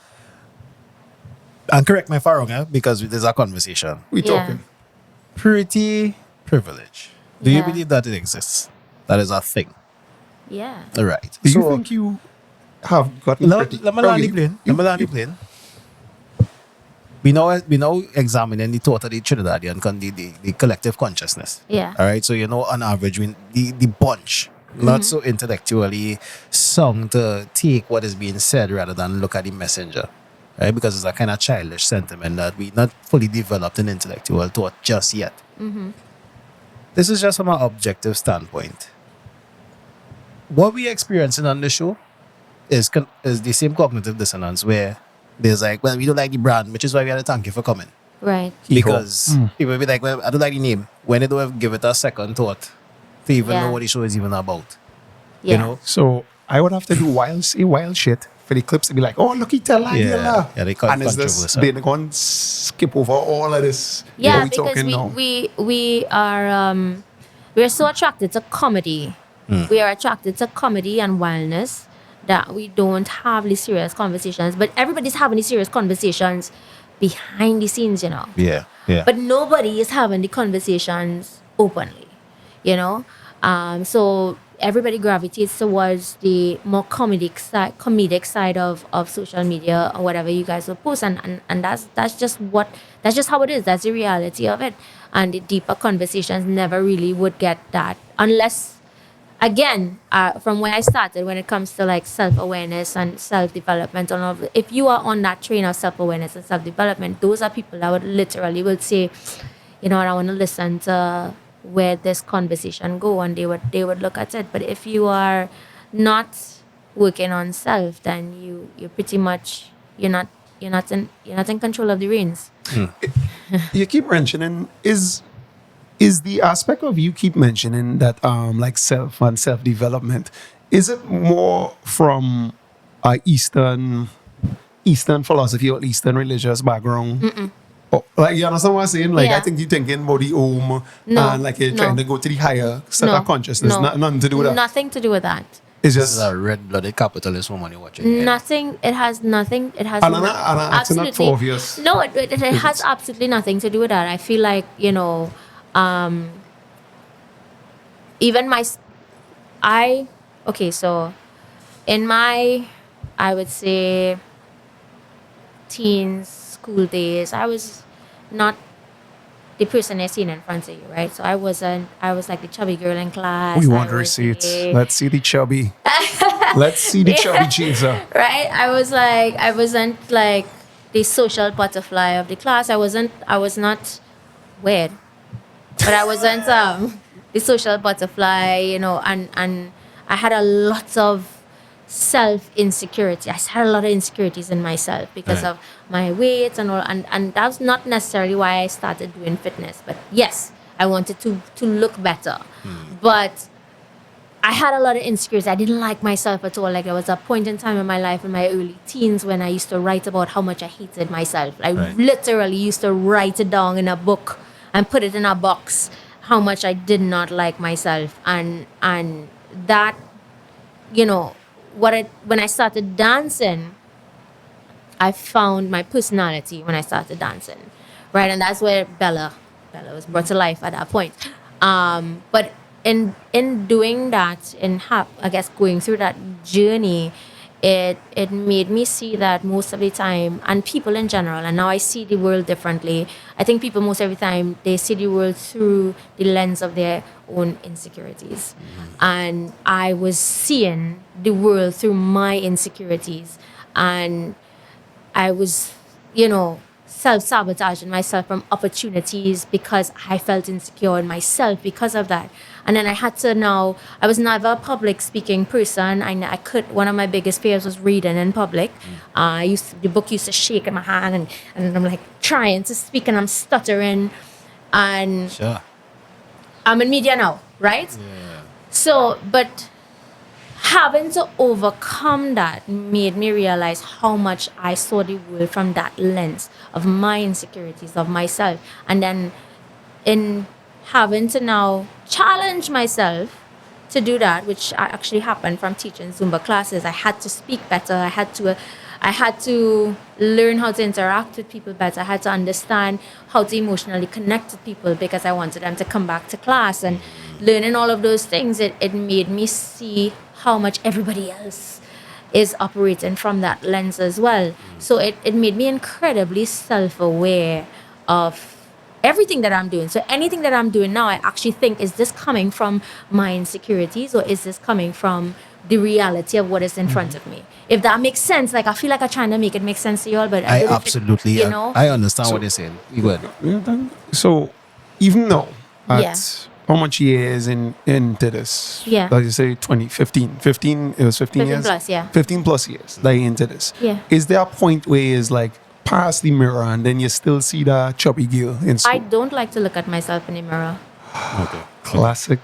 And correct me if I'm wrong, because there's a conversation. We Yeah. talking. Pretty privilege. Do you Yeah. believe that it exists? That is a thing. Yeah. All right. Do you think you have gotten pretty? Let me land the plane. Let me land the plane. We now examining the thought of the Trinidadian, the collective consciousness. Yeah. All right. So on average, the bunch, not so intellectually sung to take what is being said rather than look at the messenger, right? Because it's a kind of childish sentiment that we not fully developed an intellectual thought just yet. This is just from an objective standpoint. What we experiencing on the show is the same cognitive dissonance where there's like, well, we don't like the brand, which is why we had to thank you for coming. Right. Because people will be like, well, I don't like the name. When they don't have give it a second thought to even Yeah. know what the show is even about. Yeah. You know? So I would have to do wild shit for the clips to be like, oh, look, he tell Yeah, they call it and it's this, controversial. they're going to skip over all of this. Yeah, what we because talking now. we are we're so attracted to comedy. We are attracted to comedy and wildness that we don't have these serious conversations. But everybody's having these serious conversations behind the scenes, you know. Yeah. Yeah. But nobody is having the conversations openly, you know. So everybody gravitates towards the more comedic side of social media or whatever you guys will post, and that's just how it is. That's the reality of it. And the deeper conversations never really would get that unless, again, from where I started, when it comes to like self-awareness and self-development, and all of if you are on that train of self-awareness and self-development, those are people that would say, you know what, I want to listen to where this conversation go, and they would look at it. But if you are not working on self, then you're pretty much you're you're not in control of the reins. You keep mentioning is the aspect of you keep mentioning that like self and self development, is it more from Eastern philosophy or Eastern religious background? Oh, like you understand what I'm saying? Like I Yeah. think you're thinking about the home No, and like you're trying no. to go to the higher set of consciousness. Nothing to do with that. Nothing to do with that. It's This is just a red-blooded capitalist woman you're watching. here. Nothing. It has nothing. It has And I'm asking that for obvious No, it has absolutely nothing to do with that. I feel like even so in my, I would say, teens, school days, I was not the person I seen in front of you, right? So I was like the chubby girl in class. We I want was receipts. the- Let's see the chubby. let's see the chubby chaser. right? I wasn't like the social butterfly of the class. I was not weird, but I wasn't the social butterfly, and I had a lot of self insecurity. I had a lot of insecurities in myself because Right. of my weight and all, and that's not necessarily why I started doing fitness. But yes, I wanted to look better, but I had a lot of insecurities. I didn't like myself at all. Like there was a point in time in my life in my early teens when I used to write about how much I hated myself. I Right. literally used to write it down in a book and put it in a box how much I did not like myself. And that, when I started dancing, I found my personality when I started dancing, right? And that's where Bella was brought to life at that point. But in doing that, I guess going through that journey, it made me see that most of the time, and people in general, and now I see the world differently. I think people most of the time they see the world through the lens of their own insecurities, and I was seeing the world through my insecurities, and I was, self-sabotaging myself from opportunities because I felt insecure in myself because of that. And then I was never a public speaking person. One of my biggest fears was reading in public. The book used to shake in my hand and I'm like trying to speak and I'm stuttering. And Sure. I'm in media now, right? Yeah. So, but having to overcome that made me realize how much I saw the world from that lens of my insecurities, of myself. And then in having to now challenge myself to do that, which actually happened from teaching Zumba classes, I had to speak better. I had to learn how to interact with people better. I had to understand how to emotionally connect with people because I wanted them to come back to class. And learning all of those things, it made me see how much everybody else is operating from that lens as well. So it made me incredibly self-aware of everything that I'm doing. So anything that I'm doing now, I actually think, is this coming from my insecurities or is this coming from the reality of what is in front of me? If that makes sense, like I feel like I'm trying to make it make sense to you all, but I don't know if absolutely, I understand what you're saying. You go ahead. Yeah, so even now, at Yeah. how much years into this? Yeah. Like you say 2015. 15, it was 15 15 years? plus, yeah. 15 plus years, like into this. Yeah. Is there a point where it's like past the mirror and then you still see that chubby girl in school? I don't like to look at myself in the mirror. Okay. Classic.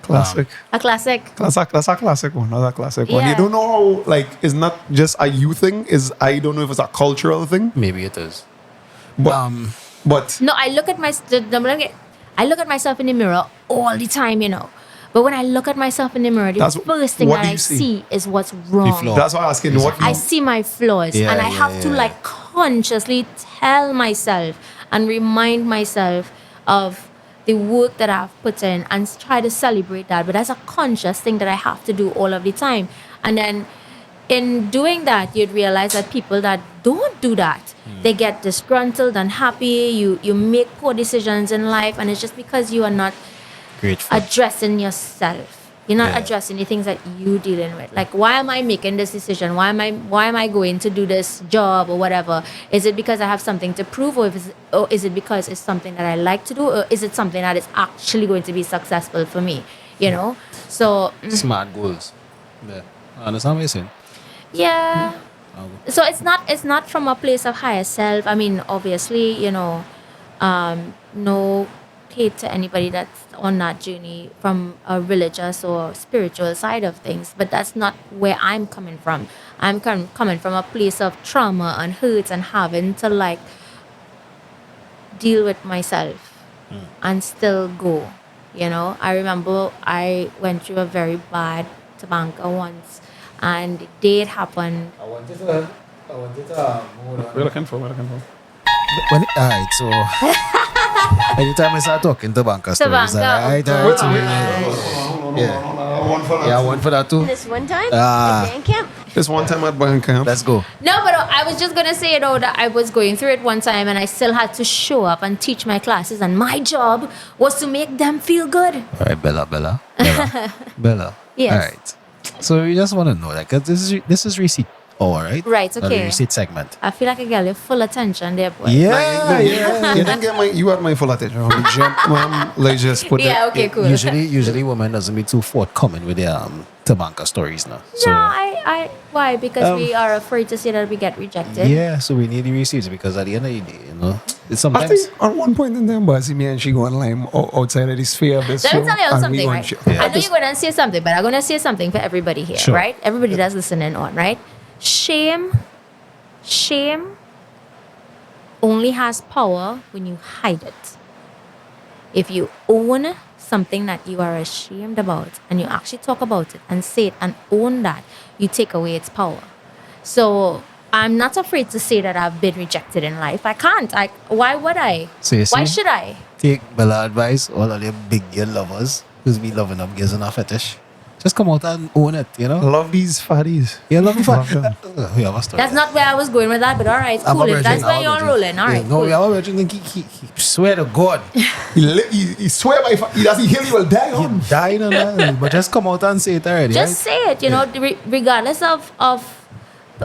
A classic. That's a classic one. That's a classic one. Yeah. You don't know how, like, it's not just a you thing. I don't know if it's a cultural thing. Maybe it is. But, but No, I look at myself in the mirror all the time, But when I look at myself in the mirror, the That's- first thing what that do I you see? see is what's wrong. flaw. that's why I'm asking what I see my flaws, Yeah, and I yeah, have to yeah. like consciously tell myself and remind myself of the work that I've put in and try to celebrate that. But that's a conscious thing that I have to do all of the time. And then in doing that, you'd realize that people that don't do that, they get disgruntled, unhappy. You make poor decisions in life, and it's just because you are not Grateful. addressing yourself. You're not Yeah. addressing the things that you're dealing with. Like, why am I making this decision? Why am I going to do this job or whatever? Is it because I have something to prove, or is it because it's something that I like to do, or is it something that is actually going to be successful for me? So Smart goals. Yeah. I understand what you're saying. yeah, So it's not from a place of higher self. I mean, obviously, no hate to anybody that's on that journey from a religious or spiritual side of things, but that's not where I'm coming from. I'm coming from a place of trauma and hurt and having to like deal with myself and still go. I remember I went through a very bad tobacco once, and the day it happened. I wanted to hold on. We're looking for. Alright, so anytime I start talking to banker stories, alright, Tobacco. yeah, one for that too. This one time Ah. at band camp. This one time at band camp. Let's go. No, but I was just gonna say, that I was going through it one time, and I still had to show up and teach my classes, and my job was to make them feel good. Alright, Bella. Yes. Alright. So we just want to know, like, this is receipt. All right. Right, The okay. receipt segment. I feel like a girl with full attention there, boy. Yeah. You didn't get you had my full attention. Jump, ma'am. Let's just put Yeah, it. okay, cool. Usually women doesn't be too forthcoming with their tobacco stories now. So No, why? Because we are afraid to say that we get rejected. yeah, so we need the receipts because at the end of the day, it's I sometimes think at one point in time, Bazie, me and she go online outside of the sphere of this Let show. me tell you and we something, go right? and share. I know you're going to say something, but I'm going to say something for everybody here, Sure. right? Everybody that's listening on, right? Shame only has power when you hide it. If you own something that you are ashamed about and you actually talk about it and say it and own that, you take away its power. So I'm not afraid to say that I've been rejected in life. I can't. Why would I? So you Why see? should I? take Bella advice, all of the big girl lovers who's be loving up girls in a fetish. Just come out and own it, Love these fatties. Yeah, love it. Love them. We have a story. That's not where I was going with that, but all right, I'm cool. a If that's virgin. where I'm a you're virgin. rolling, all right, No, we cool. have a virgin. He swear to God. He swear by he doesn't heal, he will die He on. died on that. But just come out and say it already. Just say it, regardless of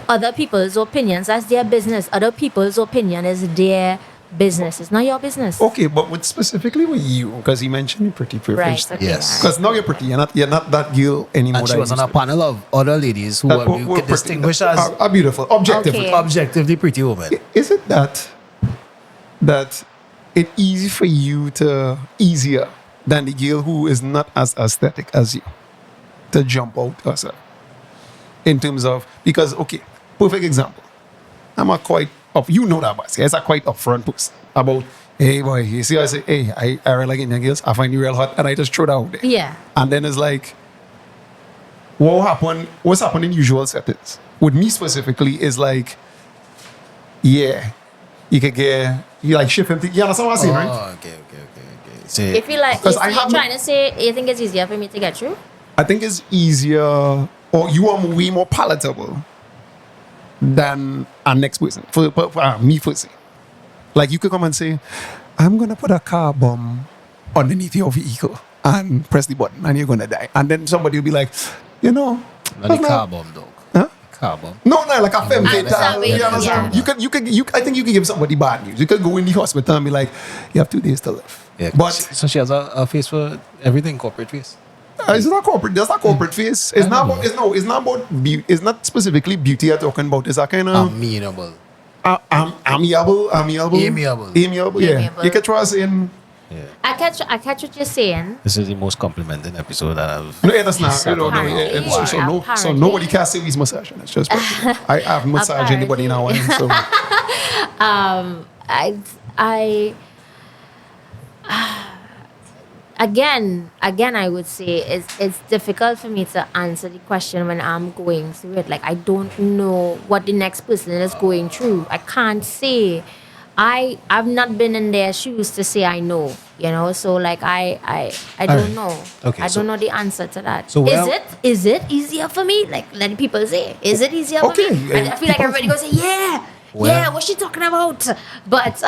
other people's opinions. That's their business. Other people's opinion is their business. It's not your business. Okay, but specifically with you, because he mentioned you're pretty privileged. Right. Okay, Yes. all right. Because now you're pretty. You're not that girl anymore. And she that was you on a used to be. panel of other ladies who That you were could pretty. distinguish as Are beautiful, objectively. Okay. objectively pretty women. Is it that it's easy for you easier than the girl who is not as aesthetic as you to jump out herself? In terms of, because, okay, perfect example. I'm a quite up, you know that, Bazie. It's a quite upfront post about, hey boy, you see, I say, hey, I really like Indian girls, I find you real hot, and I just throw that out there. Yeah. And then it's like, what's happened in usual settings? With me specifically is like, yeah, you could get, you like shift him, you understand what I'm saying, right? Oh, okay. So, If you like, Because if I you're have no- trying to say, you think it's easier for me to get through? I think it's easier, or you are way more palatable than our next person. For me, first. Like you could come and say, I'm gonna put a car bomb underneath your vehicle and press the button, and you're gonna die. And then somebody will be like, not the that's car bomb, dog. Huh? Car bomb. No, like a femme understand fatale. what you You mean, understand? yeah. I think you could give somebody bad news. You could go in the hospital and be like, you have 2 days to live. Yeah, But so she has a face for everything, corporate face. it's not corporate. That's not corporate face. It's not about. It's not about beauty. It's not specifically beauty you're talking about. It's a kind of Amenable. amiable. Amiable. Yeah. Amiable. You can try saying. Yeah. I catch what you're saying. This is the most complimenting episode that I've. No, that's not. No, Apparently. so Apparently. nobody can say he's massaging. It's just I have massaged anybody now. So Again, I would say it's difficult for me to answer the question when I'm going through it. Like I don't know what the next person is going through. I can't say. I've not been in their shoes to say I know. So like I don't know. Okay, I so- don't know the answer to that. so where- Is it easier for me? Like let people say, is it easier for Okay, me? I feel like people- everybody goes say, yeah, Where- what's she talking about? But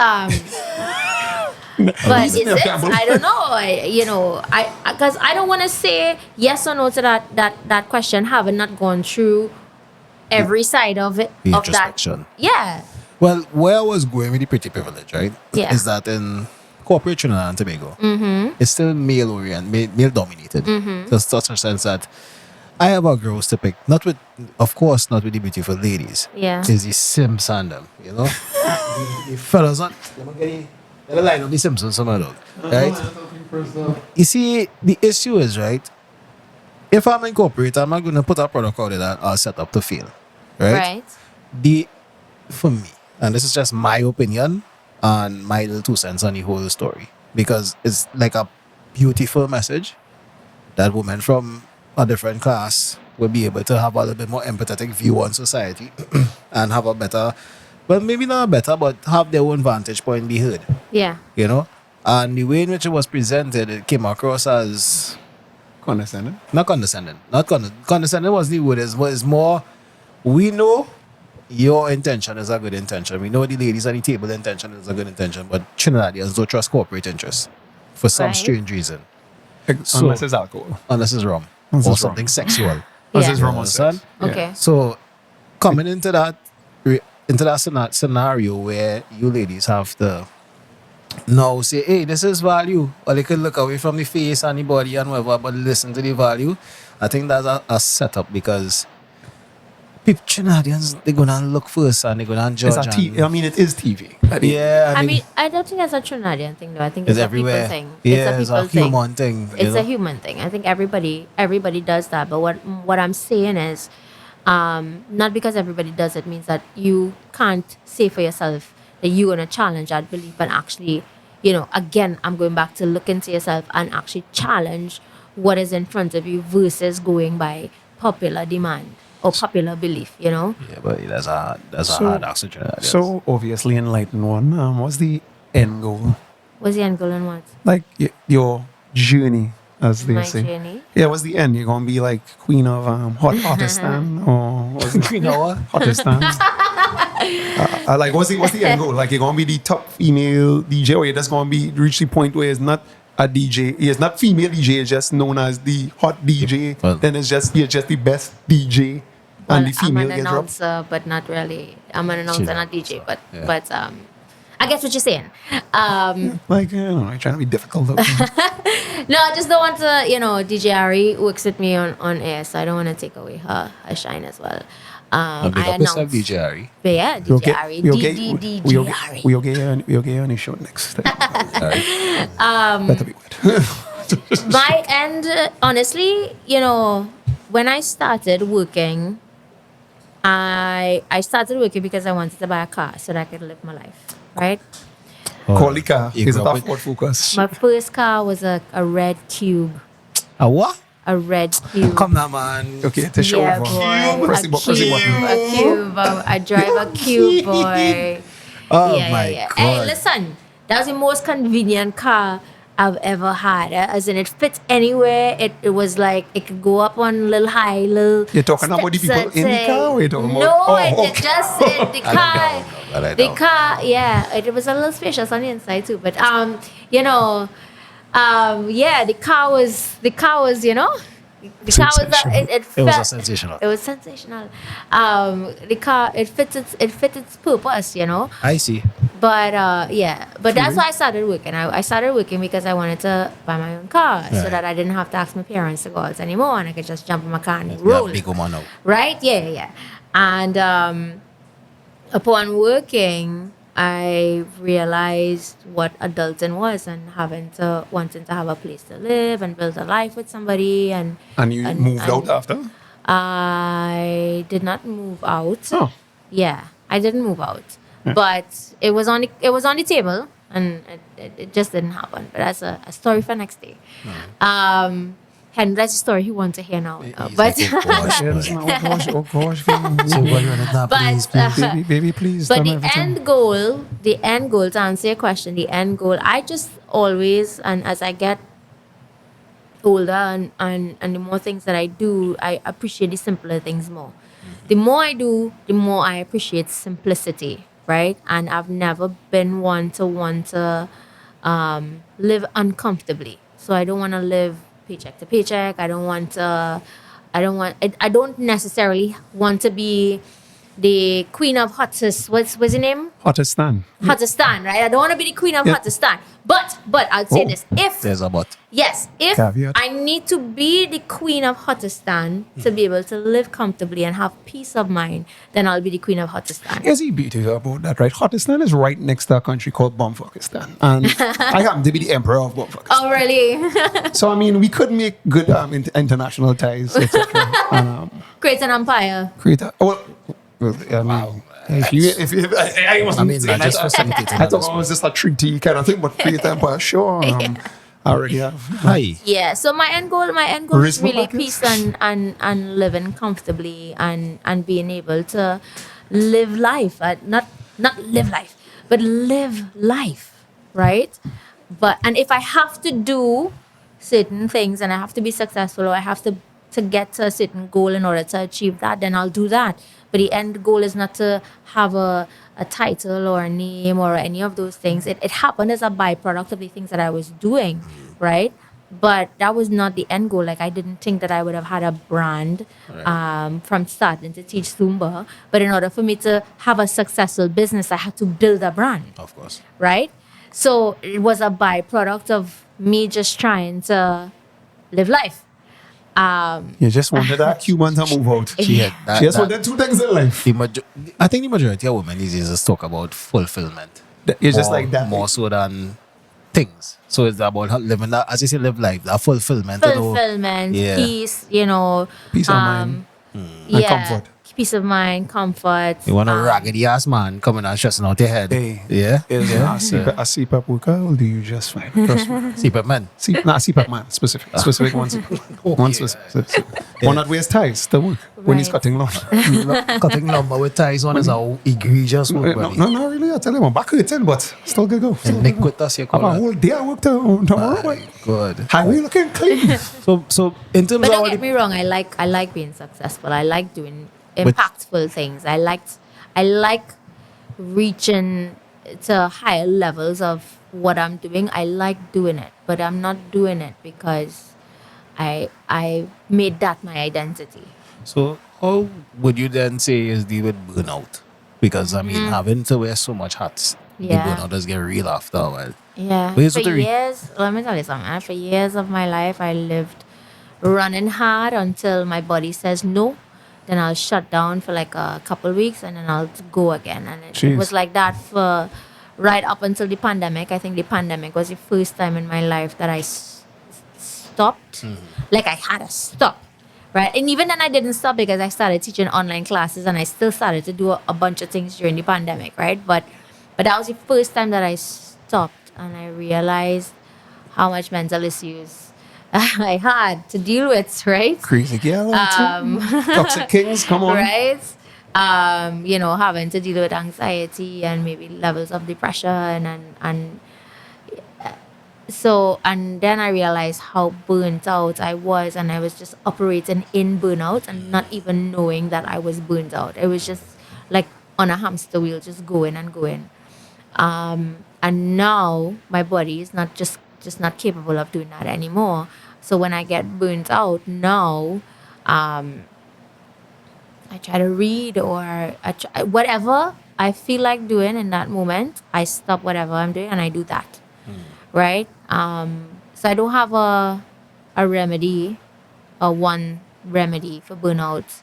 but is it? I don't know. Because I don't want to say yes or no to that question, having not gone through every side of it. The Of that. introspection. Yeah. Well, where I was going with the pretty privilege, right? Yeah. Is that in corporate Trinidad and Tobago, it's still male oriented, male dominated. Mm-hmm. To such a sense that I have a girls to pick. Not with, of course, not with the beautiful ladies. Yeah. It's the Sims and them, you know? the fellas on. Let me line up the Simpsons, some of them, right? You see, the issue is, right? If I'm incorporated, I'm not going to put a product out there that I'll set up to fail, right? For me, and this is just my opinion and my little 2 cents on the whole story, because it's like a beautiful message that women from a different class will be able to have a little bit more empathetic view on society and have a better, well, maybe not better, but have their own vantage point be heard, Yeah. you know? And the way in which it was presented, it came across as Condescending. not condescending. Condescending was the word. Is more, we know your intention is a good intention. We know the ladies at the table intention is a good intention, but Trinidadians don't trust corporate interests for some Right. strange reason. Unless it's alcohol. Unless it's rum Unless or it's rum. something sexual. Unless Yeah. it's rum or Understand? sex. Yeah. Okay. So coming into that scenario where you ladies have to now say, hey, this is value, or they could look away from the face and the body and whatever, but listen to the value. I think that's a setup, because people, Trinidadians, they're gonna look first and they're gonna judge. It's a and- I mean, it is TV. yeah, I mean, I don't think that's a Trinidadian thing, though. I think it's it's a everywhere. people thing. Yeah, it's a people thing. human thing. you It's know? a human thing. I think everybody does that. But what I'm saying is, not because everybody does it means that you can't say for yourself that you're gonna challenge that belief and actually, again, I'm going back to look into yourself and actually challenge what is in front of you versus going by popular demand or popular belief. Yeah, but that's a hard ask to Trinidadians. So obviously enlightened one. What's the end goal? What's the end goal and what? Like your journey, as they My say. journey. Yeah, what's the end? You're gonna be like queen of hotistan or what's it? you know what? Hotistan. Like what's the end goal? Like you're gonna be the top female DJ, or you're just gonna be reach the point where it's not a DJ, it's not female DJ, it's just known as the hot DJ. Well- then you're just the best DJ, and the female I'm an get dropped. announcer, but not really. I'm an announcer, Sure. not DJ, but Yeah. I guess what you're saying. Like I don't know, you're trying to be difficult. Though. No, I just don't want to, DJ Ari works with me on air, so I don't want to take away her shine as well. A big I up yourself, announced. DJ Ari. But yeah, DJ Ari. DJ Ari. We okay on his show next time. Better be good. My end, honestly, when I started working, I started working because I wanted to buy a car so that I could live my life, right? Call the car. You Is it grew up a with- Ford Focus? My first car was a red Cube. A what? A red Cube. Come now, man. Okay, to show Yeah, over. boy. Press the A cube. A cube. I drive a cube, boy. Oh Yeah, my yeah. god. Hey, listen. That's the most convenient car I've ever had. As in, it fits anywhere. It was like, it could go up one little high, little. You're talking about the people in the car, or you're talking about? No, Oh, it okay. just the car. I The know. car, yeah, it was a little spacious on the inside too. But yeah, the car was, the car was, the car was, it It was a felt- sensational. It was sensational. The car, it fit its purpose, I see. But but that's why I started working. I started working because I wanted to buy my own car so Right. that I didn't have to ask my parents to go out anymore, and I could just jump in my car and Yeah, roll. big woman now. Right? Yeah. And upon working, I realized what adulting was and wanting to have a place to live and build a life with somebody. And You moved out after? I did not move out. Oh. Yeah, I didn't move out, but it was on the table, and it just didn't happen. But that's a story for next day. And that's a story he wants to hear now. But He's like, "Oh, gosh, Yes, boy." no, oh gosh. So what you wanna do, But, please, please? Baby, please. but tell me the everything. end goal, to answer your question, the end goal, I just always, and as I get older and the more things that I do, I appreciate the simpler things more. The more I do, the more I appreciate simplicity, right? And I've never been one to want to live uncomfortably. So I don't want to live paycheck to paycheck. I don't necessarily want to be the queen of hottest. What's his name? Hottestan. Hottestan, right? I don't want to be the queen of Yeah. Hottestan. But I'll say Oh. this: if There's a but. yes, if Caveat. I need to be the queen of Hottestan to be able to live comfortably and have peace of mind, then I'll be the queen of Hottestan. Is he beauty about that, right? Hottestan is right next to a country called Bumfuckistan. And I happen to be the emperor of Bumfuckistan. Oh, really? So, I mean, we could make good international ties, etc. and Create an empire. create a... Well, I mean... If you, I wasn't I mean, saying not just that. facilitating I others. thought it was just a treaty kind of thing, but create empire, sure. I already have. Hi. Yeah. So my end goal is Charisma really buckets? peace and living comfortably and being able to live life. Not live life, but live life, right? And if I have to do certain things and I have to be successful or I have to get to a certain goal in order to achieve that, then I'll do that. But the end goal is not to have a title or a name or any of those things. It happened as a byproduct of the things that I was doing, right? But that was not the end goal. Like, I didn't think that I would have had a brand from starting to teach Zumba. But in order for me to have a successful business, I had to build a brand, Of course. right? So it was a byproduct of me just trying to live life. You just wanted that human to move out. She had that, She just that- wanted two things in life. I think the majority of women these days just talk about fulfillment. It's just More- like that. More so than things. So it's about how living that, as you say, live life, that fulfillment. you know. Fulfillment, Yeah. peace, Peace of mind. yeah, comfort. peace of mind, comfort. You want a raggedy ass man coming and stressing out your head. Hey. Yeah? Is a CPAP worker will do you just fine. Trust me. CPAP man. Not a CPAP man, specific one. One specific. One that wears ties to work when he's Right. cutting lawn. Cutting lumber with ties on is a egregious work, No, buddy. not really. I tell him I'm back hurting, but still good go. And Nick with us, you I have call a that. whole day I work tomorrow. Wait. Good. Highway looking clean. So in terms But of don't all get the- me wrong. I like being successful. I like doing impactful things. I like reaching to higher levels of what I'm doing. I like doing it, but I'm not doing it because I made that my identity. So how would you then say is deal with burnout? Because I mean, having to wear so much hats, Yeah. the burnout does get real after a while. Yeah. But here's For what the re- years, let me tell you something. For years of my life, I lived running hard until my body says no. Then I'll shut down for like a couple weeks and then I'll go again. And it Jeez. was like that for right up until the pandemic. I think the pandemic was the first time in my life that I stopped. Like I had to stop. Right. And even then I didn't stop because I started teaching online classes and I still started to do a bunch of things during the pandemic. Right. But that was the first time that I stopped and I realized how much mental issues I had to deal with, right? Crazy girl. Toxic kings, come on. Right? Having to deal with anxiety and maybe levels of depression and then I realized how burnt out I was and I was just operating in burnout and not even knowing that I was burnt out. It was just like on a hamster wheel, just going and going. And now my body is not just not capable of doing that anymore. So when I get burnt out now, I try to read or whatever I feel like doing in that moment, I stop whatever I'm doing and I do that. Right? So I don't have a remedy, one remedy for burnout.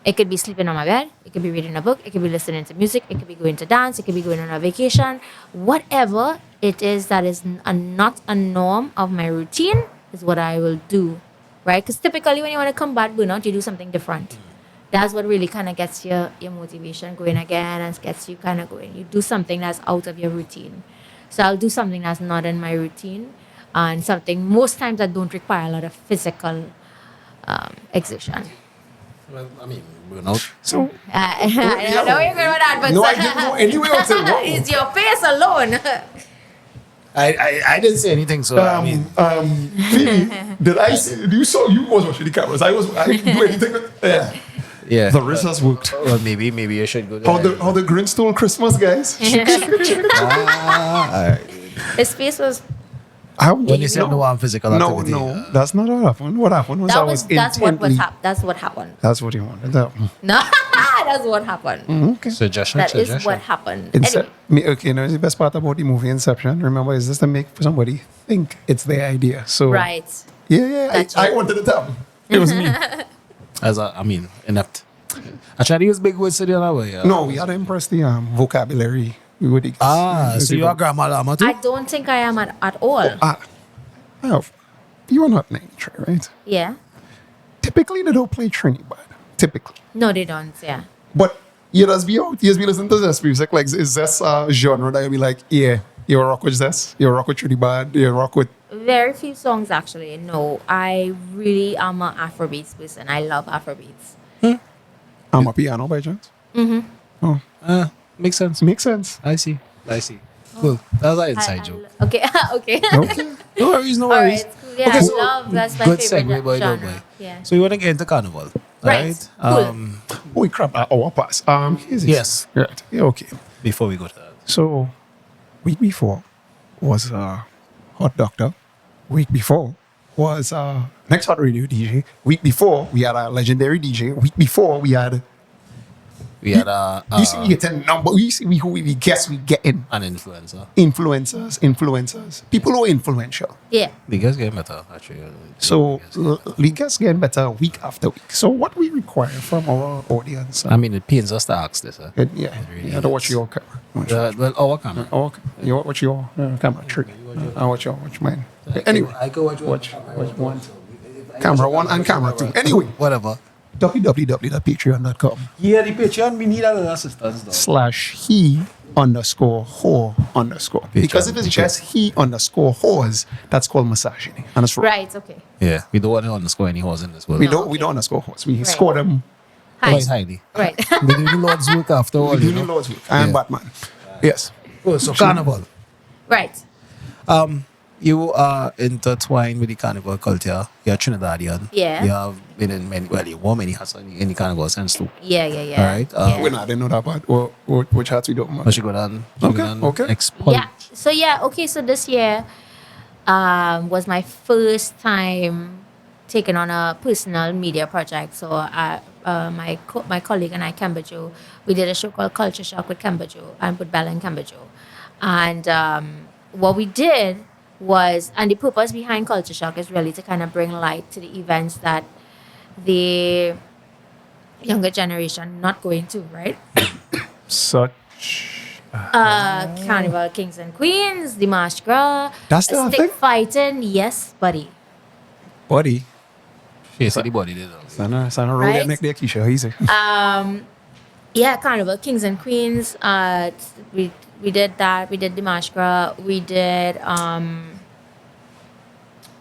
It could be sleeping on my bed, it could be reading a book, it could be listening to music, it could be going to dance, it could be going on a vacation. Whatever it is that is not a norm of my routine is what I will do, right? Because typically when you want to combat burnout, you do something different. That's what really kind of gets your motivation going again and gets you kind of going. You do something that's out of your routine. So I'll do something that's not in my routine and something most times that don't require a lot of physical exertion. Well, I mean, burnout. So, I know you're good with that, but no, I didn't know anyway. I said, whoa. it's your face alone. I didn't say anything, so I mean, Phoebe, did I see, you was watching the cameras. I didn't do anything. Yeah. yeah. The wrist has worked. Well, maybe you should go How there. the Grinch stole Christmas, guys. Alright. His face was When you said no harm physical No, activity. no, that's not what happened. What happened was I was that's what intently. that's what happened. That's what he wanted. That, No, that's what happened. okay. Suggestion. That is suggestion. what happened. Ince- Anyway, okay, now the best part about the movie Inception, remember, is just to make somebody think it's their idea. So right. yeah, That's I it. wanted to tell. It was me. Inept. I tried to use big words today that way. No, we had to impress the vocabulary. We would So you're a grammar lama too? I don't think I am at all. You are not Trinity, right? Yeah. Typically, they don't play Trinity bad. Typically. No, they don't. Yeah. But you just be out, you just be listening to this music. Like, is this a genre that you'll be like, yeah, you rock with this? You rock with Trinity bad? You rock with. Very few songs actually. No, I really am an Afrobeats person. I love Afrobeats. I'm a piano by chance. Makes sense. Makes sense. I see. Cool. That was an inside joke. Okay. Okay. Okay. No worries, no All right. worries. Cool. Yeah, Okay, I so love. That's my good favorite segue, boy, don't genre. boy. Yeah. So you want to get into carnival, Right. right? Cool. Oh, crap. Our pass. Here's it. Yes. Right. Yeah, okay. Before we go to that. So, week before was Hot Doctor. Week before was Next Hot Radio DJ. Week before, we had a legendary DJ. Week before, we had. We had You see, we get a number. You see, who we guess we getting. an influencer. Influencers. People who are influential. Yeah. The guys get better, actually. So, we guess getting better week after week. So, what we require from our audience. I mean, it pains us to ask this. Yeah, really you have to watch is. your camera. Well, our camera. Okay. You watch your camera tree. I watch mine. Anyway, I go watch watch one. Camera one and camera two. Anyway, whatever. www.patreon.com Yeah, the Patreon, we need a little assistance though. /he_whore_. Because if it's just he_whores, that's called misogyny. And it's wrong. Right. Okay. Yeah, we don't want to underscore any horse in this world. We No, don't okay. underscore whores. We Right. score them. Quite Hi. highly. Right. We do the Lord's work after all. We You do the know? Lord's work. I am Yeah. Batman. Yes. Oh, so carnival. right. You are intertwined with the carnival culture. You're Trinidadian. Yeah. You have been in many, well, you wore many hats in the carnival sense too. Yeah. Yeah. All right. Yeah. I didn't know that part. Which hats we don't But you go down. Okay. Exploit. Yeah. So yeah. Okay. So this year, was my first time taking on a personal media project. So my colleague and I, Cambojo, we did a show called Culture Shock with Cambojo and with Bella and Cambojo, and what we did was, and the purpose behind Culture Shock is really to kind of bring light to the events that the younger generation not going to, right? Such. Carnival Kings and Queens, the March Gras, That's the stick thing? fighting, yes, buddy. Buddy. She said the body did. Sana roll Right? that neck there, Keisha. Easy. Yeah, Carnival Kings and Queens. We did that. We did the March Gras. We did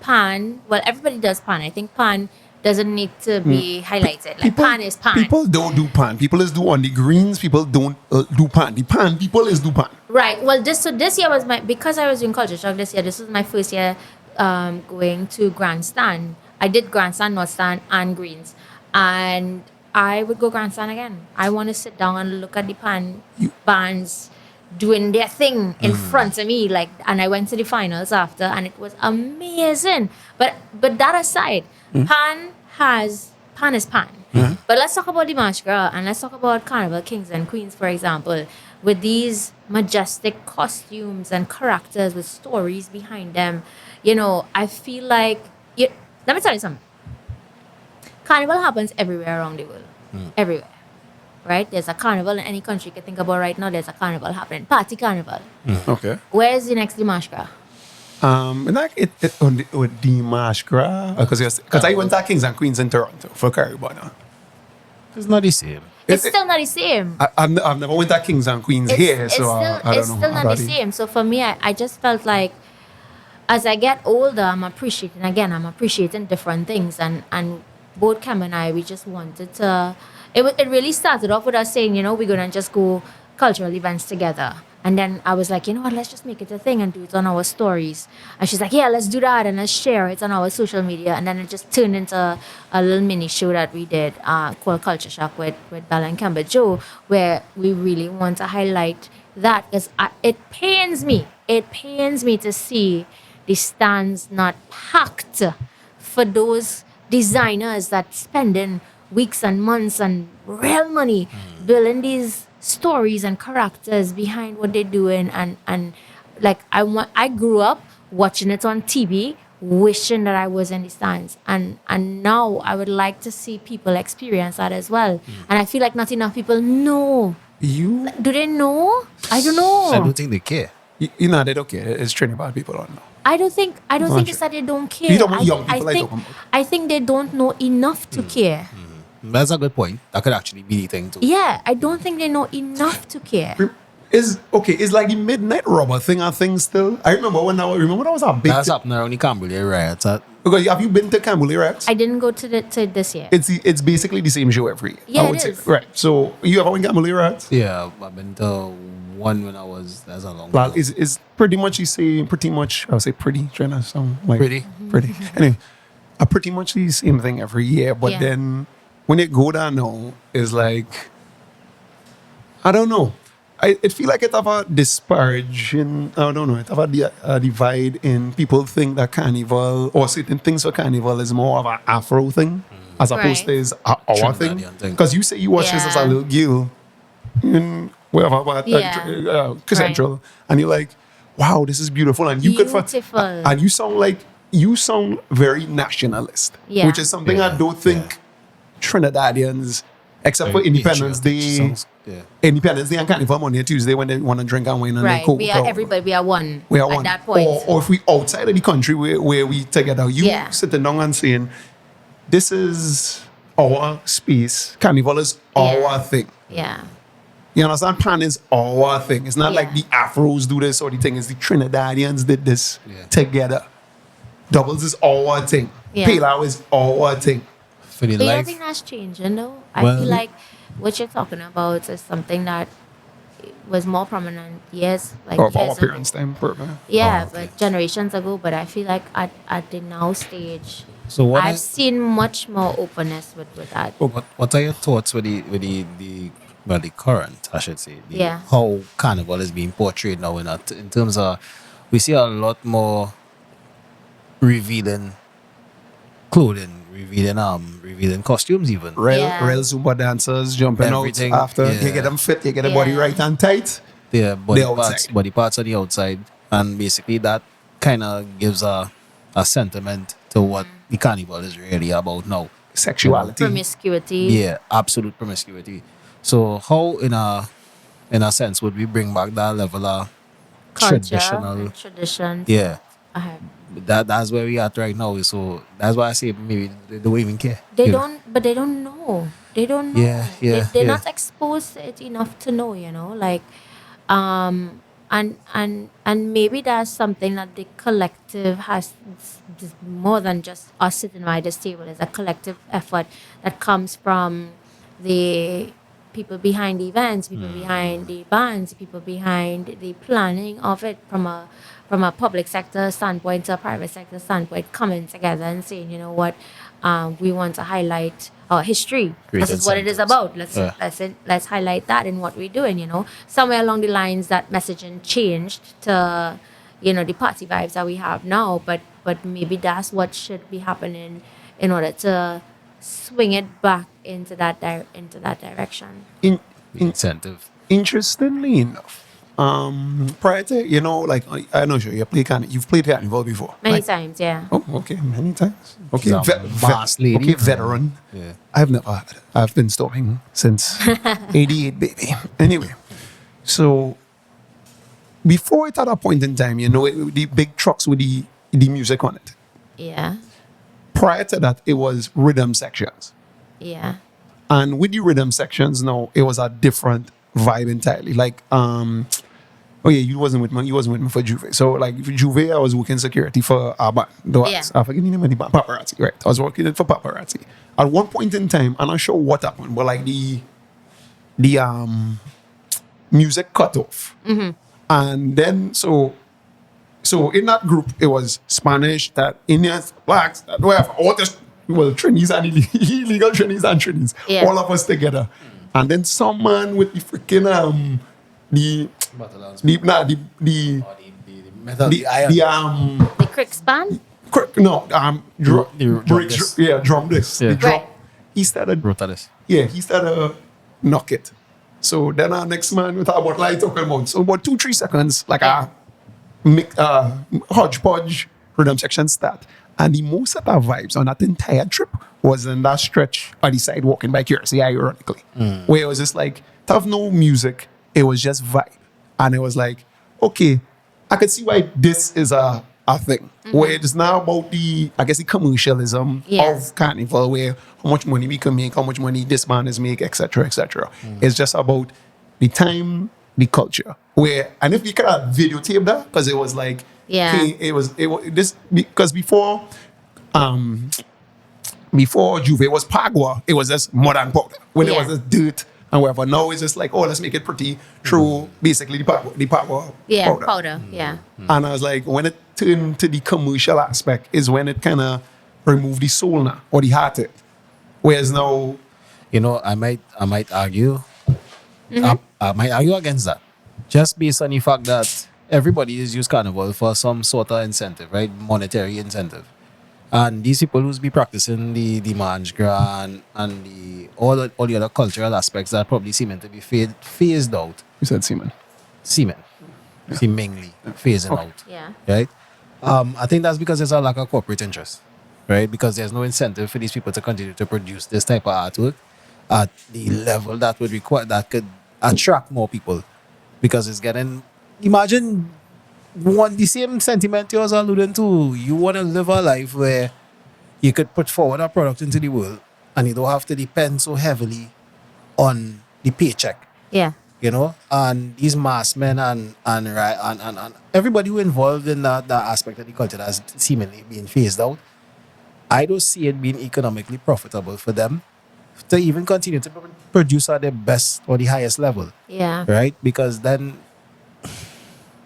Pan. Well, everybody does Pan. I think Pan doesn't need to be highlighted. Like Pan is Pan. People don't do pan. People is do on the greens. People don't do pan. The pan people is do pan. Right. Well, this year was because I was doing Culture Shock this year. This was my first year going to Grandstand. I did Grandstand, North Stand, and Greens, and I would go Grandstand again. I want to sit down and look at the bands doing their thing in front of me, like. And I went to the finals after, and it was amazing. But that aside, Pan is Pan. But let's talk about the March Gras, and let's talk about Carnival Kings and Queens, for example, with these majestic costumes and characters with stories behind them. You know, I feel like let me tell you something. Carnival happens everywhere around the world. Everywhere. Right? There's a carnival in any country you can think about right now. There's a carnival happening. Party carnival. Okay. Where's the next March Gras? And like it on the March Gras because I went to Kings and Queens in Toronto for Caribana. It's not the same. It's still not the same. I've never went to Kings and Queens here, so I don't it's know. still not the same. So for me, I just felt like as I get older, I'm appreciating different things. And both Cam and I, we just wanted to, it really started off with us saying, you know, we're going to just go cultural events together. And then I was like, you know what, let's just make it a thing and do it on our stories. And she's like, yeah, let's do that and let's share it on our social media. And then it just turned into a little mini show that we did called Culture Shock with Bella and Cambojo, where we really want to highlight that because it pains me to see the stands not packed for those designers that spending weeks and months and real money building these stories and characters behind what they're doing, and like I grew up watching it on TV, wishing that I was in the stands, and now I would like to see people experience that as well. And I feel like not enough people know. You Do they know? I don't know. I don't think they care. you know they don't care. It's Trinidad people don't know. I don't think Not it's that they don't care. You don't want young I people like think talking about. I think they don't know enough to care. That's a good point. That could actually be the thing too. Yeah, I don't think they know enough to care. Is like the midnight rubber thing a thing still? I remember when that was a big That's thing. happening around the Cambodia riots. Because have you been to Cambodia riots? I didn't go to this year. It's basically the same show every year. Yeah, I would it say. is. Right. So you ever went to Cambodia riots? Yeah, I've been to one when that's a long Well, time. it's pretty much you say pretty much I would say pretty trying to sound like Pretty? pretty. Anyway, I pretty much the same thing every year, but Yeah. then when it go down now, it's like I don't know. It feel like it have a disparaging. I don't know. It have a divide in people think that carnival or certain things for carnival is more of an Afro thing as opposed to Right. is our thing. Trinidadian thing. Because you say you watch this as a Yeah. little girl in wherever, but Yeah. Central, and you're like, wow, this is beautiful, and you Beautiful. and you sound very nationalist, Yeah. which is something I don't think Trinidadians, except for Independence Day. Independence Day and Carnival Monday and Tuesday when they want to drink and wine and Right. then coke. We are everybody. We are one. We are at one. that point. Or if we outside of the country where we together, you Yeah. sitting down and saying, this is our space. Carnival is our Yeah. thing. Yeah. You understand? Pan is our thing. It's not like Yeah. the Afros do this or the thing is the Trinidadians did this Yeah. together. Doubles is our thing. Yeah. Palau is our thing. For the But I life. think that's changing though. I Well- feel like what you're talking about is something that was more prominent years Or years our ago. parents' time. Yeah, Oh, okay. but generations ago. But I feel like at the now stage, So what I've seen much more openness with that. what are your thoughts with the current, I should say, Yeah. how carnival is being portrayed now in terms of we see a lot more revealing clothing, revealing costumes even. Real Yeah. Zumba dancers jumping Everything, out after yeah. you get them fit, you get the body Yeah. right and tight. Yeah, The outside. body parts on the outside, and basically that kind of gives a sentiment to what the carnival is really about now. Sexuality. Promiscuity. Yeah, absolute promiscuity. So how in a sense would we bring back that level of Culture, traditional? traditions. Yeah, Uh-huh. that's where we at right now. So that's why I say maybe they don't even care. They you know? don't, but they don't know. They don't know. Yeah, yeah, They're yeah. not exposed to it enough to know, like, and maybe that's something that the collective has more than just us sitting by this table. It's a collective effort that comes from the people behind the events, people behind the bands, people behind the planning of it from a public sector standpoint to a private sector standpoint, coming together and saying, you know what, we want to highlight our history. Create This is what it is incentives. about. Let's highlight that in what we're doing. Somewhere along the lines that messaging changed to, the party vibes that we have now. But maybe that's what should be happening in order to swing it back into that direction. In, Incentive. interestingly enough, prior to like I'm not sure you've played carnival before. Many Like, times, yeah. oh, okay, many times. Okay, She's a boss lady. okay, veteran. Yeah. I've never had. I've been storming since '88, baby. Anyway, so before it at a point in time, the big trucks with the music on it. Yeah. Prior to that, it was rhythm sections. Yeah. And with the rhythm sections now, it was a different vibe entirely. Like, you wasn't with me for Juve. So like for Juve, I was working security for our band. Yeah. I forget the name of the band, Paparazzi, right? I was working it for Paparazzi. At one point in time, I'm not sure what happened, but like the music cut off. And then so in that group, it was Spanish, that Indians, blacks, that whatever, all this, well, Trinis and illegal Trinis and Trinis, Yeah. all of us together. And then some man with the freaking the Battle the metal, the iron. the Crick span? No, Drum bridge, disc. yeah, drum disc. Yeah. The drum. Right. He started, Rotalis. yeah, he started knock it. So then our next man we talk about light talking about. So about 2-3 seconds, like Yeah. hodgepodge rhythm section start. And the most of our vibes on that entire trip was in that stretch on the side walking by Curiosity, ironically. Where it was just like, to have no music, it was just vibe. And it was like, okay, I could see why this is a thing. Where it's now about the, I guess, the commercialism Yes. of Carnival, where how much money we can make, how much money this man is make, etc., etc. It's just about the time, the culture. Where, and if you could have videotape that, because it was like, Yeah. hey, it was this, because before Juve was Pagua, it was just mud and powder. When it Yeah. was just dirt and whatever. Now it's just like, oh, let's make it pretty through basically the Pagua Yeah, powder. powder. Yeah. And I was like, when it turned to the commercial aspect is when it kind of removed the soul now, or the heart it. Whereas now, You know, I might argue. I might argue against that, just based on the fact that everybody is used Carnival for some sort of incentive, right? Monetary incentive. And these people who's be practicing the March Gras and the all the other cultural aspects that probably seem to be phased out. You said semen. Seemingly phasing out. Yeah. Right? I think that's because there's a lack of corporate interest, right? Because there's no incentive for these people to continue to produce this type of artwork at the level that would require, that could attract more people, because it's getting. Imagine the same sentiment you was alluding to. You want to live a life where you could put forward a product into the world and you don't have to depend so heavily on the paycheck. Yeah. You know, and these mass men and everybody who involved in that aspect of the culture that's seemingly being phased out, I don't see it being economically profitable for them to even continue to produce at the best or the highest level, Yeah. right? Because then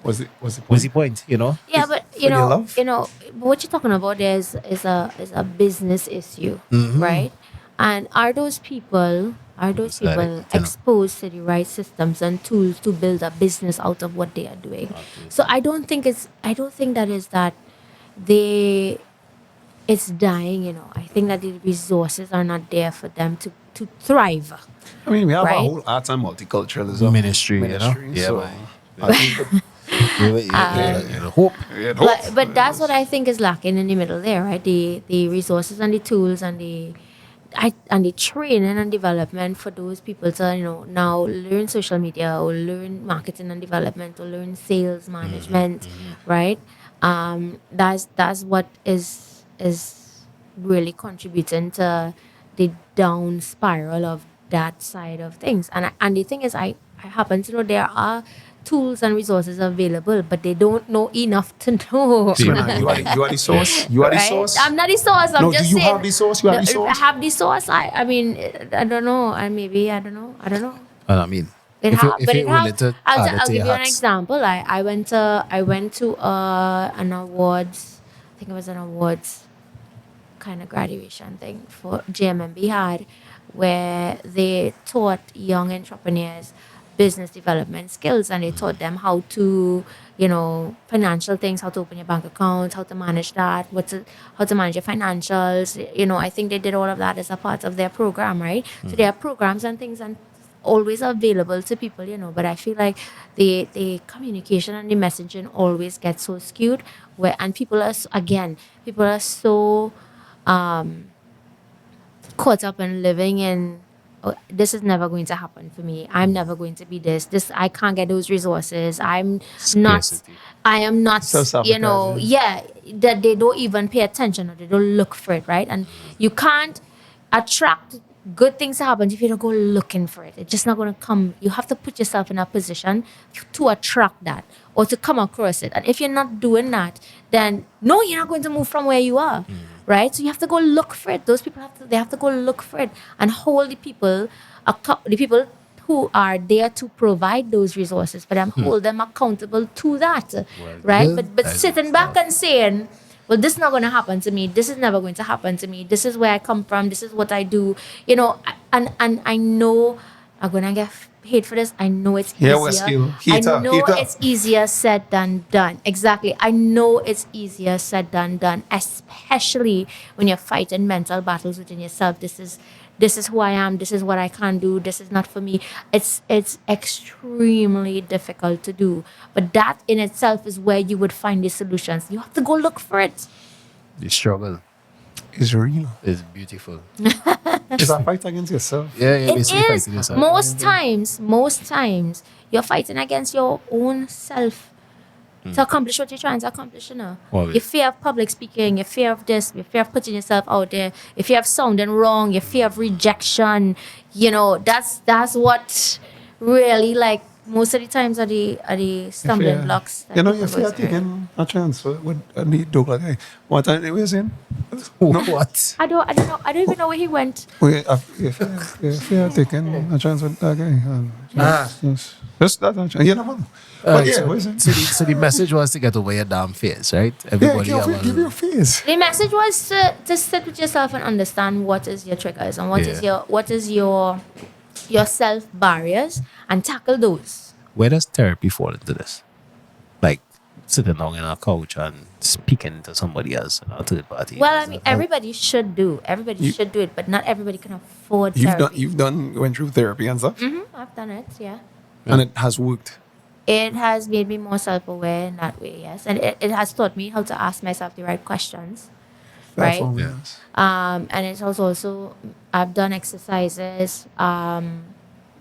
what's the what's the point, you know? Yeah, but for their love? what you're talking about there is a business issue, right? And are those people It's like, you know. exposed to the right systems and tools to build a business out of what they are doing? So I don't think that is that it's dying, I think that the resources are not there for them to thrive. I mean, we have Right. a whole arts and multiculturalism Ministry, you know? Yeah, so man. I think You hope. But that's what I think is lacking in the middle there, right? The resources and the tools and the training and development for those people to now learn social media or learn marketing and development or learn sales management, right? That's what is really contributing to the down spiral of that side of things. And the thing is, I happen to know there are tools and resources available, but they don't know enough to know. you are the source. You are the Right? source. I'm not the source. I'm No, just do you saying. have the source? You have the source? I have the source. I mean, I don't know. And maybe I don't know. And I mean, It if you- ha- if but you're it ha- willing to I'll, add it I'll to give your you an hats. example. I went to an awards. I think it was an awards kind of graduation thing for JMMB had, where they taught young entrepreneurs business development skills, and they taught them how to, financial things, how to open your bank account, how to manage that, how to manage your financials. I think they did all of that as a part of their program, right? So there are programs and things and always available to people, but I feel like the communication and the messaging always gets so skewed, and people are so caught up in living in, oh, this is never going to happen for me. I'm never going to be this. I can't get those resources. I am not, Self-sabotaging. that they don't even pay attention or they don't look for it, right? And you can't attract good things to happen if you don't go looking for it. It's just not going to come. You have to put yourself in a position to attract that or to come across it. And if you're not doing that, then no, you're not going to move from where you are, right? So you have to go look for it. Those people have to go look for it and hold the people who are there to provide those resources for them, hold them accountable to that, right? yeah, But sitting back and saying, well, this is not going to happen to me. This is never going to happen to me. This is where I come from. This is what I do. And I know I'm going to get paid for this. I know it's Yeah, easier. we're skill. I Heater, know heater. it's easier said than done. Exactly. I know it's easier said than done, especially when you're fighting mental battles within yourself. This is who I am. This is what I can't do. This is not for me. It's extremely difficult to do. But that in itself is where you would find the solutions. You have to go look for it. The struggle It's real. is beautiful. It's a fight against yourself. Yeah, yeah, It basically is. fighting yourself. Most times, you're fighting against your own self to accomplish what you're trying to accomplish. Well, Your fear of public speaking, your fear of this, your fear of putting yourself out there, your fear of sounding wrong, your fear of rejection. That's what really, like, most of the times are the stumbling blocks. that You know, people if go you're through. taking a chance with a neat dog like, hey, what time they were saying? What? I don't know. I don't even know where he went. Wait, if you're taking a chance with that guy, just that chance. You never know. But yeah, what is it? So the message was to get over your damn fears, right? Yeah, Everybody give you a face. The message was to sit with yourself and understand what is your triggers and what is your self barriers and tackle those. Where does therapy fall into this? Like sitting down in a couch and speaking to somebody else, a third party. Well, I mean, everybody should do it, but not everybody can afford therapy. Went through therapy and stuff, I've done it, yeah. and it has worked. It has made me more self-aware in that way, yes. And it has taught me how to ask myself the right questions, right? Yes. And it's also I've done exercises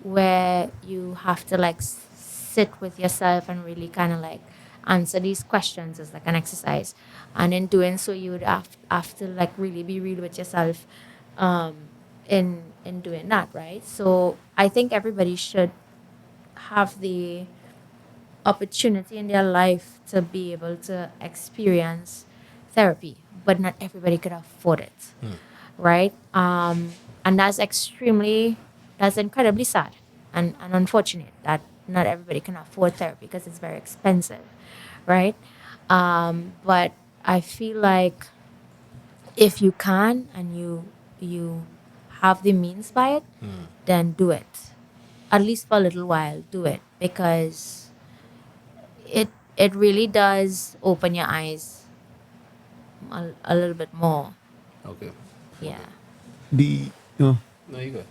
where you have to like sit with yourself and really kind of like answer these questions as like an exercise. And in doing so, you would have to like really be real with yourself in doing that, right? So I think everybody should have the opportunity in their life to be able to experience therapy, but not everybody could afford it, right? And that's incredibly sad and unfortunate that not everybody can afford therapy because it's very expensive, right? But I feel like if you can and you have the means by it, then do it. At least for a little while, do it, because it really does open your eyes a little bit more. Okay. Yeah. No, you go.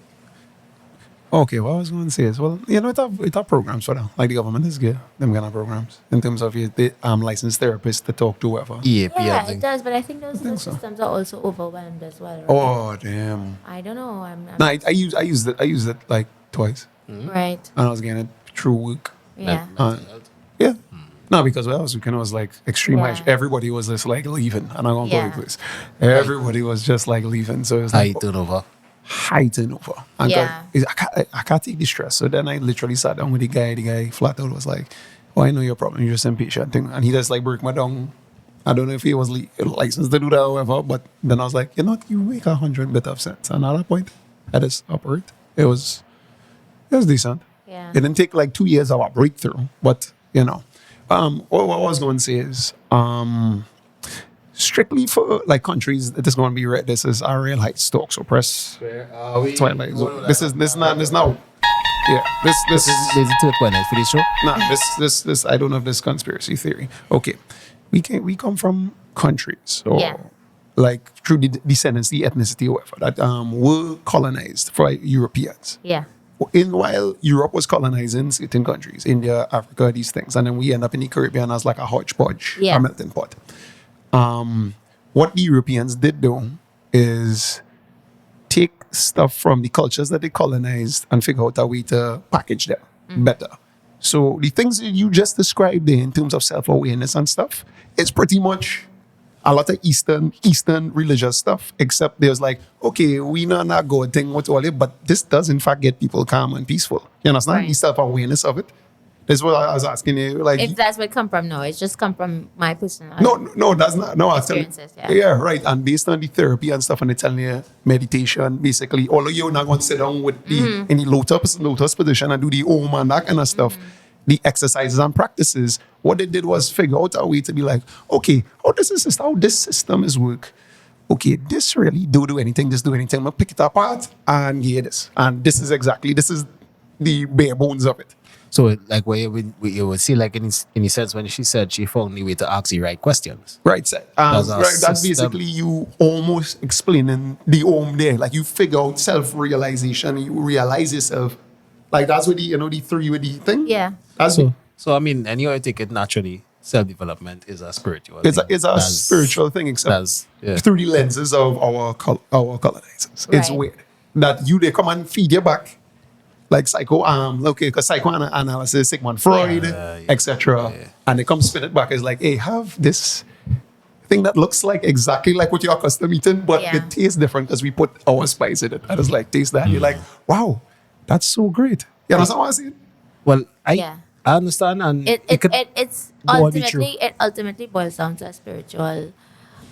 Okay, what I was going to say is, well, it have programs for that. Like the government is good, them kind of programs in terms of the licensed therapists to talk to whoever. EAP, I Yeah, it think. does, but I think those think so. systems are also overwhelmed as well, right? Oh damn! I don't know. No, I used it like twice, Right. and I was getting it through work. Yeah. Yeah. No, because when I was weekend, I was like extreme Yeah. high. Everybody was just like leaving, and I'm gonna Yeah. go this. Everybody was just like leaving, so it was like High turnover. high turnover. And Yeah. I can't take the stress. So then I literally sat down with the guy. The guy flat out was like, "Oh, I know your problem. You're just impatient thing." And he just like broke my down. I don't know if he was licensed to do that or whatever, but then I was like, you know what, you make 100 bit of sense. And at that point, I just operate. It was decent. Yeah. It didn't take like 2 years of a breakthrough, but what I was going to say is, strictly for like countries that is going to be read. This is our real high stock. So press Twilight. So this is not. Yeah, this is Is it to the Twilight for this show? nah. This I don't know if this conspiracy theory. Okay, we come from countries or Yeah. like through the descendants, the ethnicity, or whatever that were colonized by Europeans. Yeah. While Europe was colonizing certain countries, India, Africa, these things, and then we end up in the Caribbean as like a hodgepodge, Yeah. a melting pot. What the Europeans did do is take stuff from the cultures that they colonized and figure out a way to package them better. So the things that you just described there in terms of self-awareness and stuff, it's pretty much a lot of Eastern religious stuff, except there's like, okay, we know not God thing with all it, but this does in fact get people calm and peaceful. You understand? Right. The self-awareness of it. That's what I was asking you. Like, If that's where it come from, no, it's just come from my personal. no, that's not. No, I was telling- Experiences, yeah. yeah, right. And based on the therapy and stuff, and they telling you meditation, basically, although you're not going to sit down with the in the lotus position and do the om and that kind of stuff, the exercises and practices, what they did was figure out a way to be like, okay, how this system is work. Okay, this really do anything, this do anything. I'm gonna pick it apart and get this. And this is the bare bones of it. So, like, where you would see, like, in a sense, when she said she found the way to ask the right questions. Right, sir. That's a Right, that's system. basically you almost explaining the home there. Like you figure out self-realization, you realize yourself. Like that's what the three with the thing. Yeah. That's So I mean, and you take it naturally. Self-development is a spiritual. it's thing. a That's- spiritual thing, except that's- yeah. through the lenses of our colonizers. It's Right. weird that they come and feed you back like because psychoanalysis, Sigmund Freud, etc. And they come spin it back. It's like, hey, have this thing that looks like exactly like what you're accustomed eating, but Yeah. it tastes different because we put our spice in it. And it's like, taste that. You're like, wow, that's so great. You understand what I'm saying? Well, Yeah. I understand, and It's go on, be true. ultimately boils down to a spiritual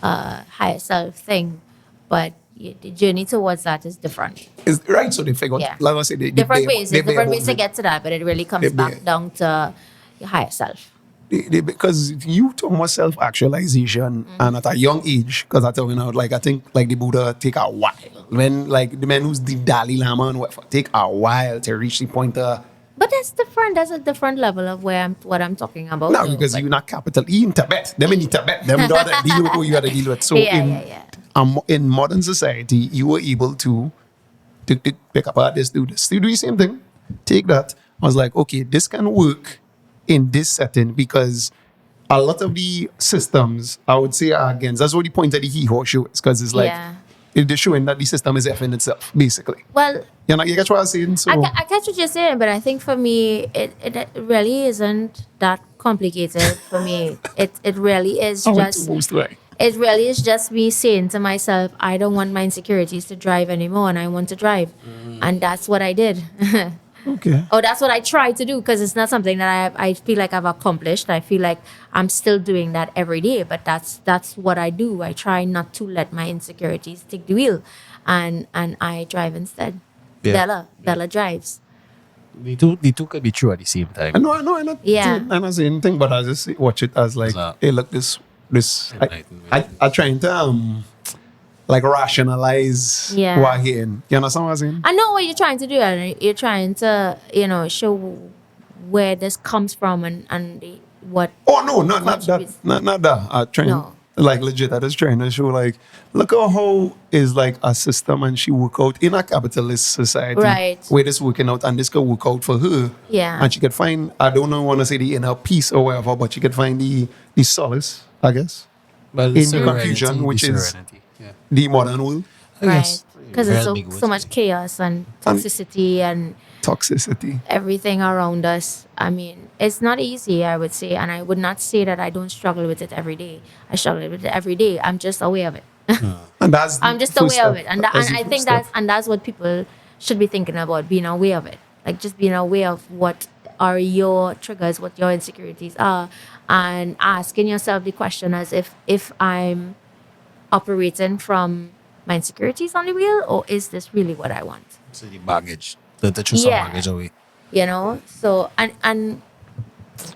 higher self thing, but the journey towards that is different. It's right. So they figured, Yeah. like I said, Different ways. There's different ways to get to that, but it really comes They back bear- down to your higher self. because you talk about self-actualization and at a young age, because I talking out like I think like the Buddha take a while. When like the man who's the Dalai Lama and whatever take a while to reach the point of But that's different. That's a different level of what I'm talking about. no, though. because But- you're not capital E in Tibet. Them in Tibet, them don't have to deal with who you have to deal with. So Yeah. in modern society, you were able to pick up this, do this. You do the same thing. Take that. I was like, okay, this can work in this setting because a lot of the systems, I would say, are against. That's what the point of the he-ho show is, because it's like Yeah. they're showing that the system is effing itself, basically. Well, You get what I'm saying? So I catch what you're saying, but I think for me, it really isn't that complicated for me. It really is I went just. to most right. It really is just me saying to myself, I don't want my insecurities to drive anymore, and I want to drive, and that's what I did. Okay. Oh, that's what I try to do because it's not something that I feel like I've accomplished. I feel like I'm still doing that every day, but that's what I do. I try not to let my insecurities take the wheel, and I drive instead. Yeah. Bella drives. the two could be true at the same time. I know, I'm not, Yeah. I'm not saying anything, but I just watch it as like, Exact. hey, look, this, Enlightenment. I trying to like rationalize Yeah. what I'm hearing. You understand what I'm saying? I know what you're trying to do, and you're trying to show where this comes from and what. Oh no, not that, Contributes. not that. I trying No. like legit. I just trying to show like, look at how is like a system and she work out in a capitalist society, Right. where this working out and this could work out for her. Yeah. and she could find. I don't know, want to say the inner peace or whatever, but she could find the solace, I guess. Well, in the serenity, confusion, which the is- serenity. Yeah. The modern world. I guess. Because there's Very big so much words. chaos and toxicity and Toxicity. everything around us. I mean, it's not easy, I would say, and I would not say that I don't struggle with it every day. I struggle with it every day. I'm just aware of it. And that's the I'm just first aware of step. it, and, That's and the I first think step. that's what people should be thinking about, being aware of it. Like just being aware of what are your triggers, what your insecurities are, and asking yourself the question as if I'm operating from my insecurities on the wheel, or is this really what I want? So the baggage, the choose some Yeah. baggage away. So and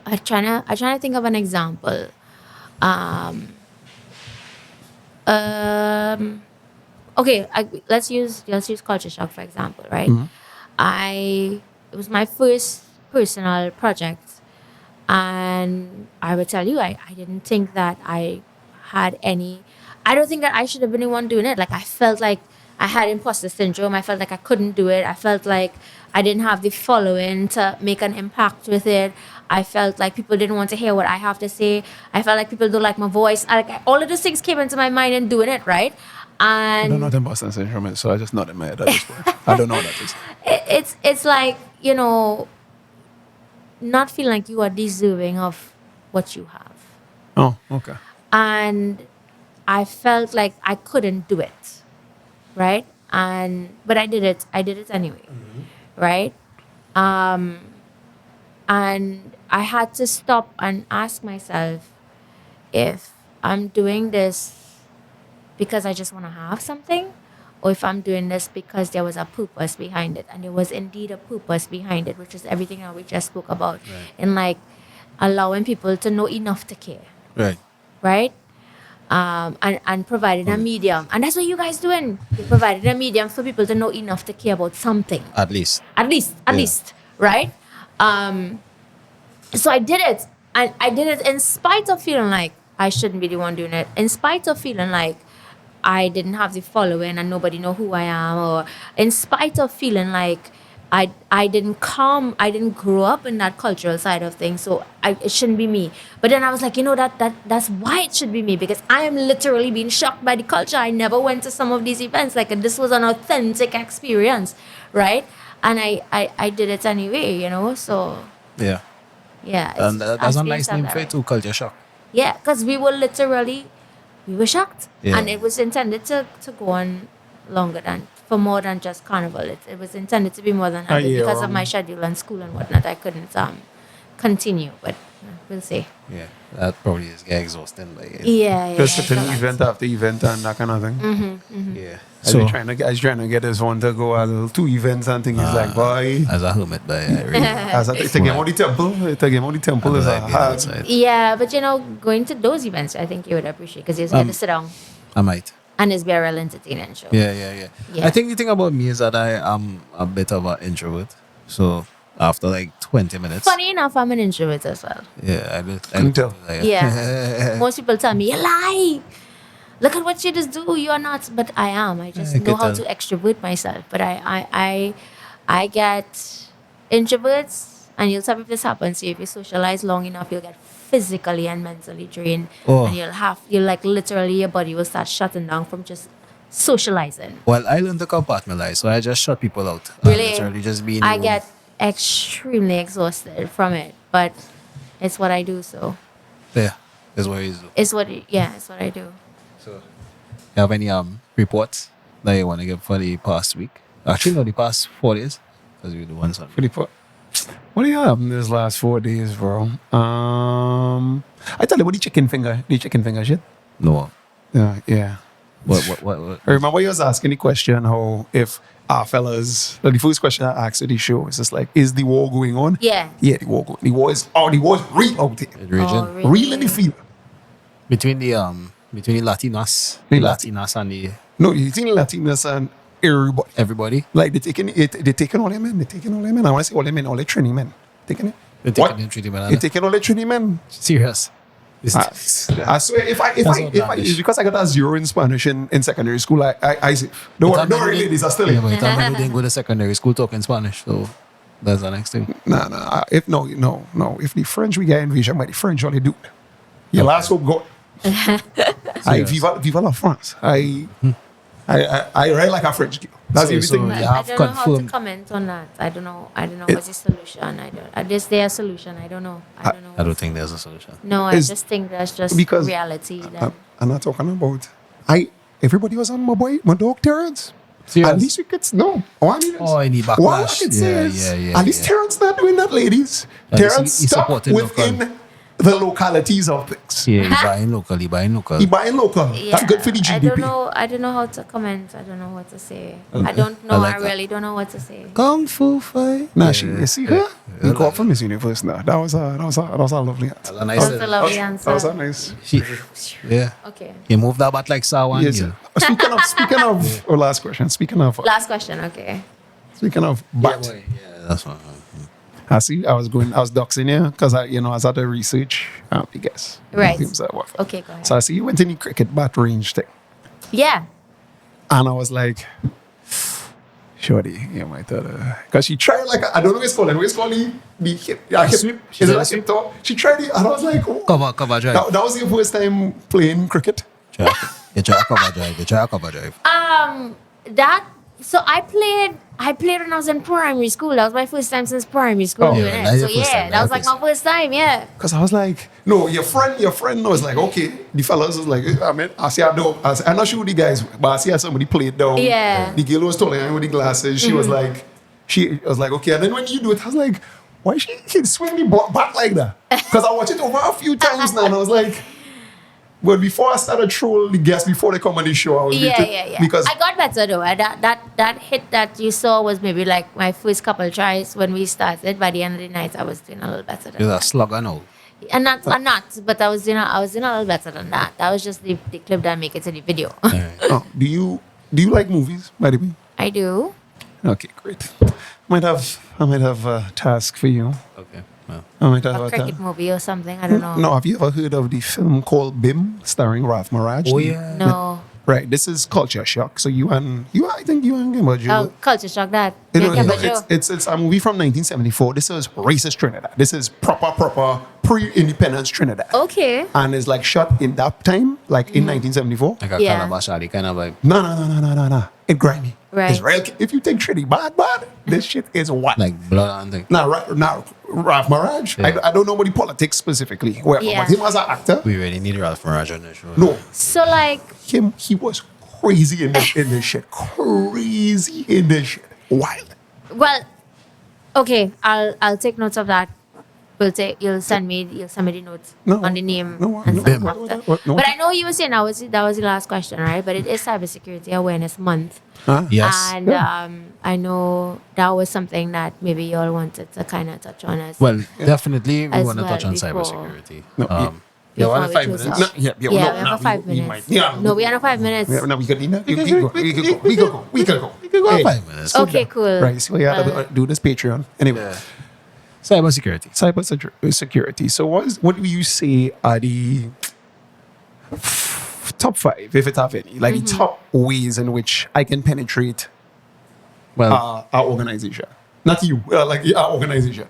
I trying to think of an example. Okay, let's use culture shock for example, right? It was my first personal project, and I would tell you I didn't think that I had any. I don't think that I should have been the one doing it. Like I felt like I had imposter syndrome. I felt like I couldn't do it. I felt like I didn't have the following to make an impact with it. I felt like people didn't want to hear what I have to say. I felt like people don't like my voice. All of those things came into my mind in doing it, right? I don't know And what Boston syndrome is, so I just not in my head at this point. I don't know what that is. it's like, not feeling like you are deserving of what you have. Oh, okay. And I felt like I couldn't do it, right? But I did it anyway, right? And I had to stop and ask myself if I'm doing this because I just want to have something, or if I'm doing this because there was a purpose behind it. And there was indeed a purpose behind it, which is everything that we just spoke about, and like allowing people to know enough to care, Right. right? And providing a medium. And that's what you guys doing. You provided a medium for people to know enough to care about something. At least. At least, Yeah. right? So I did it, and I did it in spite of feeling like I shouldn't be the one doing it, in spite of feeling like I didn't have the following and nobody know who I am, or in spite of feeling like I didn't grow up in that cultural side of things, so it shouldn't be me. But then I was like, that's why it should be me, because I am literally being shocked by the culture. I never went to some of these events. Like, this was an authentic experience, right? And I did it anyway, so Yeah. yeah. And that's a asking nice yourself name that for way. it too, culture shock. Yeah, because we were shocked. Yeah. And it was intended to go on for more than just carnival. It was intended to be more than 100 year because of round. my schedule and school and whatnot. I couldn't continue, but we'll see. Yeah. That probably is get exhausting. Like, Yeah. Just I sitting felt like- event after event and that kind of thing. Yeah. I was trying to get this one to go a little 2 events and things like, boy. As a hermit, but I really. As I take him on the temple is a being hard. outside. Yeah, but going to those events, I think you would appreciate, because you get to sit down I might. and it's be a real entertaining show. Yeah. Yeah. I think the thing about me is that I am a bit of an introvert. So after like 20 minutes. Funny enough, I'm an introvert as well. Yeah, I Can tell. Yeah. Most people tell me, you lie. Look at what you just do. You are not. But I am. I just I know can how tell. to extrovert myself. But I get introverts, and you'll tell me if this happens to you. If you socialize long enough, you'll get physically and mentally drained. Oh. And you'll like literally your body will start shutting down from just socializing. Well, I learned to compartmentalize, so I just shut people out. Really? Literally just being. I get extremely exhausted from it. But it's what I do, so Yeah, that's what it is. it's what I do. So, you have any reports that you want to give for the past week? Actually, no, the past 4 days, because we do one Sunday. Pretty put. What do you have in these last 4 days, bro? I tell you about the chicken finger shit. No. Yeah. What? I remember you was asking the question how if our fellas, the first question I asked at the show is just like, is the war going on? Yeah. Yeah, the war going. The war is real out there. The region? Oh, really? Real in the field. Between the Latinas, The Latinas and the No, you think Latinos and everybody. everybody. Like they taking all them men. They taking all them men. I want to say all them men, all the Trini men. Taking it. They're taking them, treating them. They taking all the Trini men. Serious. I swear, if That's I, outlandish. it's because I got a 0 in Spanish in secondary school, I say, don't worry, ladies, are still Yeah, in. but Tamil didn't go to secondary school talking Spanish, so that's the next thing. Nah. If the French we get invasion by the French, all they do. Your last hope God. I viva la France. I write like a French girl. That's So- everything. so- I You have don't know how to confirmed- comment on that. I don't know what's the solution. Is there a solution? I don't know. I don't think there's a solution. No, I It's- just think that's just because- reality. Then. I'm not talking about. Everybody was on my dog Terrence. Serious? At least we could know. All I mean is, Oh, I need backlash. What I can say Yeah, is, yeah, at least yeah. Terrence not doing that, ladies. At least Terrence he stuck supporting within local. the localities of things. Yeah, he buying local. He buying local. That's Yeah, good for the GDP. I don't know how to comment. I don't know what to say. I don't know. like I that. really don't know what to say. Kung Fu fight. Nah, Yeah, you see yeah. her? You go up from Miss Universe now. That was a lovely answer. That's a nice. That's a lovely answer. That was a nice. Yeah. Okay. You moved that bat like Sawan. Yes. Speaking of, last question. Speaking of Last question. Okay. bat. Yeah, that's one. I see. I was doxing you because I was at the research. I guess. Right. Things that work. Okay, go ahead. So I see you went in the cricket bat range thing, Yeah. and I was like, "Shorty, you might because she tried like I don't know what it's called. What it's called the hip. Yeah, hip. Sweep. Is She it did a like sweep? hip toss? She tried it, and I was like, oh. Cover drive. That was your first time playing cricket. You try a cover drive. You try a cover drive. So I played when I was in primary school. That was my first time since primary school Oh, doing yeah, it. that's So your first yeah, time, that was that's like my first time. Yeah. Because I was like, no, your friend was like, okay. The fellas was like, I see a dog. I'm not sure who the guys, but I see somebody played down. Yeah. The girl was totally with the glasses. She was like, okay. And then when you do it, I was like, why she can swing the bat like that? Because I watched it over a few times now, and I was like, but before I started trolling the guests before they come on the show, I was Yeah. because I got better though. That hit that you saw was maybe like my first couple tries when we started. By the end of the night, I was doing a little better than You're a that. slugger now. And not, but I was doing a little better than that. That was just the clip that make it to the video. do you like movies, by the way? I do. Okay, great. I might have a task for you. Okay. Well, I might have A a cricket task. movie or something. I don't know. No, have you ever heard of the film called Bim, starring Ralph Maraj? oh yeah. No. Right. This is culture shock. So I think you and Gimba Oh, culture shock that. You Yeah, know, Kemba Joe. it's a movie from 1974. This is racist Trinidad. This is proper pre-independence Trinidad. Okay. And it's like shot in that time, like in 1974. Like a Yeah. Calabash Ali kind of vibe. No. It's grimy. Right. It's real. If you think Trinity bad, this shit is what? Like blood and thing. Now, Ralph Maraj, Yeah. I don't know about the politics specifically. Yeah. But him as an actor, We really need Ralph Maraj on the show. no. So like, He was crazy in this shit. Crazy in this shit. Wild. well, okay, I'll take notes of that. You'll send me the notes No. on the name No, and no, stuff no, after. what- no. But I know you were saying that was the last question, right? But it is Cybersecurity Awareness Month. Huh? Yes. And I know that was something that maybe you all wanted to kind of touch on as Well, definitely we As want to well touch on before- cybersecurity. No, Yeah, before one we 5 close minutes. out. No, Yeah, we have 5 minutes. Yeah. No, we have 5 minutes. Yeah, no, we could go. We could go. We can go Hey. 5 minutes. Okay, cool. Right, so we have to do this Patreon. Anyway, Yeah. Cybersecurity. cybersecurity. So what do you say are the top 5, if it have any, like the top ways in which I can penetrate Well, our organization? Not you, like our organization.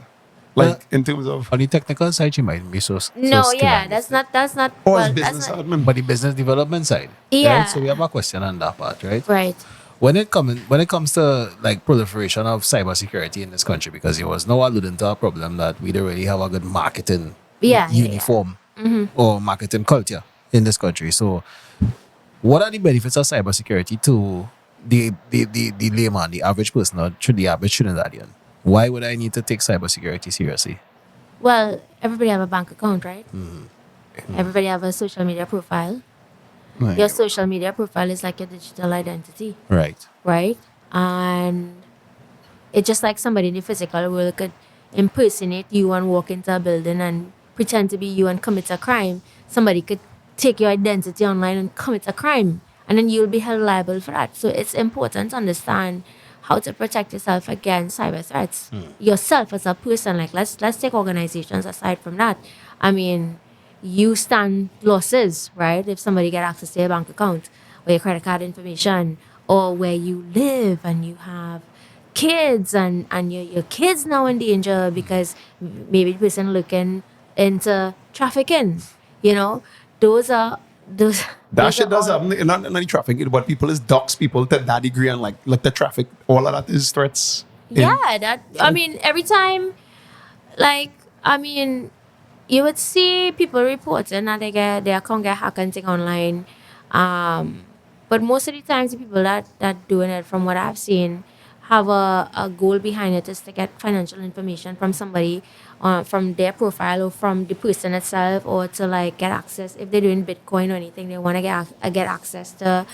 Like in terms of, on the technical side, you might be so No, skilled yeah, on that's it. not or as well, business that's not, admin. But the business development side. Yeah. Right? So we have a question on that part, right? right. When it comes to like proliferation of cybersecurity in this country, because it was now alluding to a problem that we don't really have a good marketing Yeah, yeah, uniform or marketing culture in this country. So what are the benefits of cybersecurity to the layman, the average person, or to the average Trinidadian? Why would I need to take cybersecurity seriously? Well, everybody have a bank account, right? Everybody have a social media profile. Right. Your social media profile is like your digital identity, Right. right? And it's just like somebody in the physical world could impersonate you and walk into a building and pretend to be you and commit a crime. Somebody could take your identity online and commit a crime, and then you'll be held liable for that. So it's important to understand how to protect yourself against cyber threats. Yourself as a person, like let's take organizations aside from that. I mean, you stand losses, right? If somebody get access to your bank account or your credit card information or where you live and you have kids and your kids now in danger because maybe the person looking into trafficking, those That those shit are does all- happen. Not the traffic, but people is dox people to that degree, and like the traffic, all of that is threats. Yeah, I mean, every time, you would see people reporting that their account get hacked and thing online. But most of the times, the people that doing it, from what I've seen, have a goal behind it is to get financial information from somebody, from their profile or from the person itself, or to like get access. If they're doing Bitcoin or anything, they want to get access to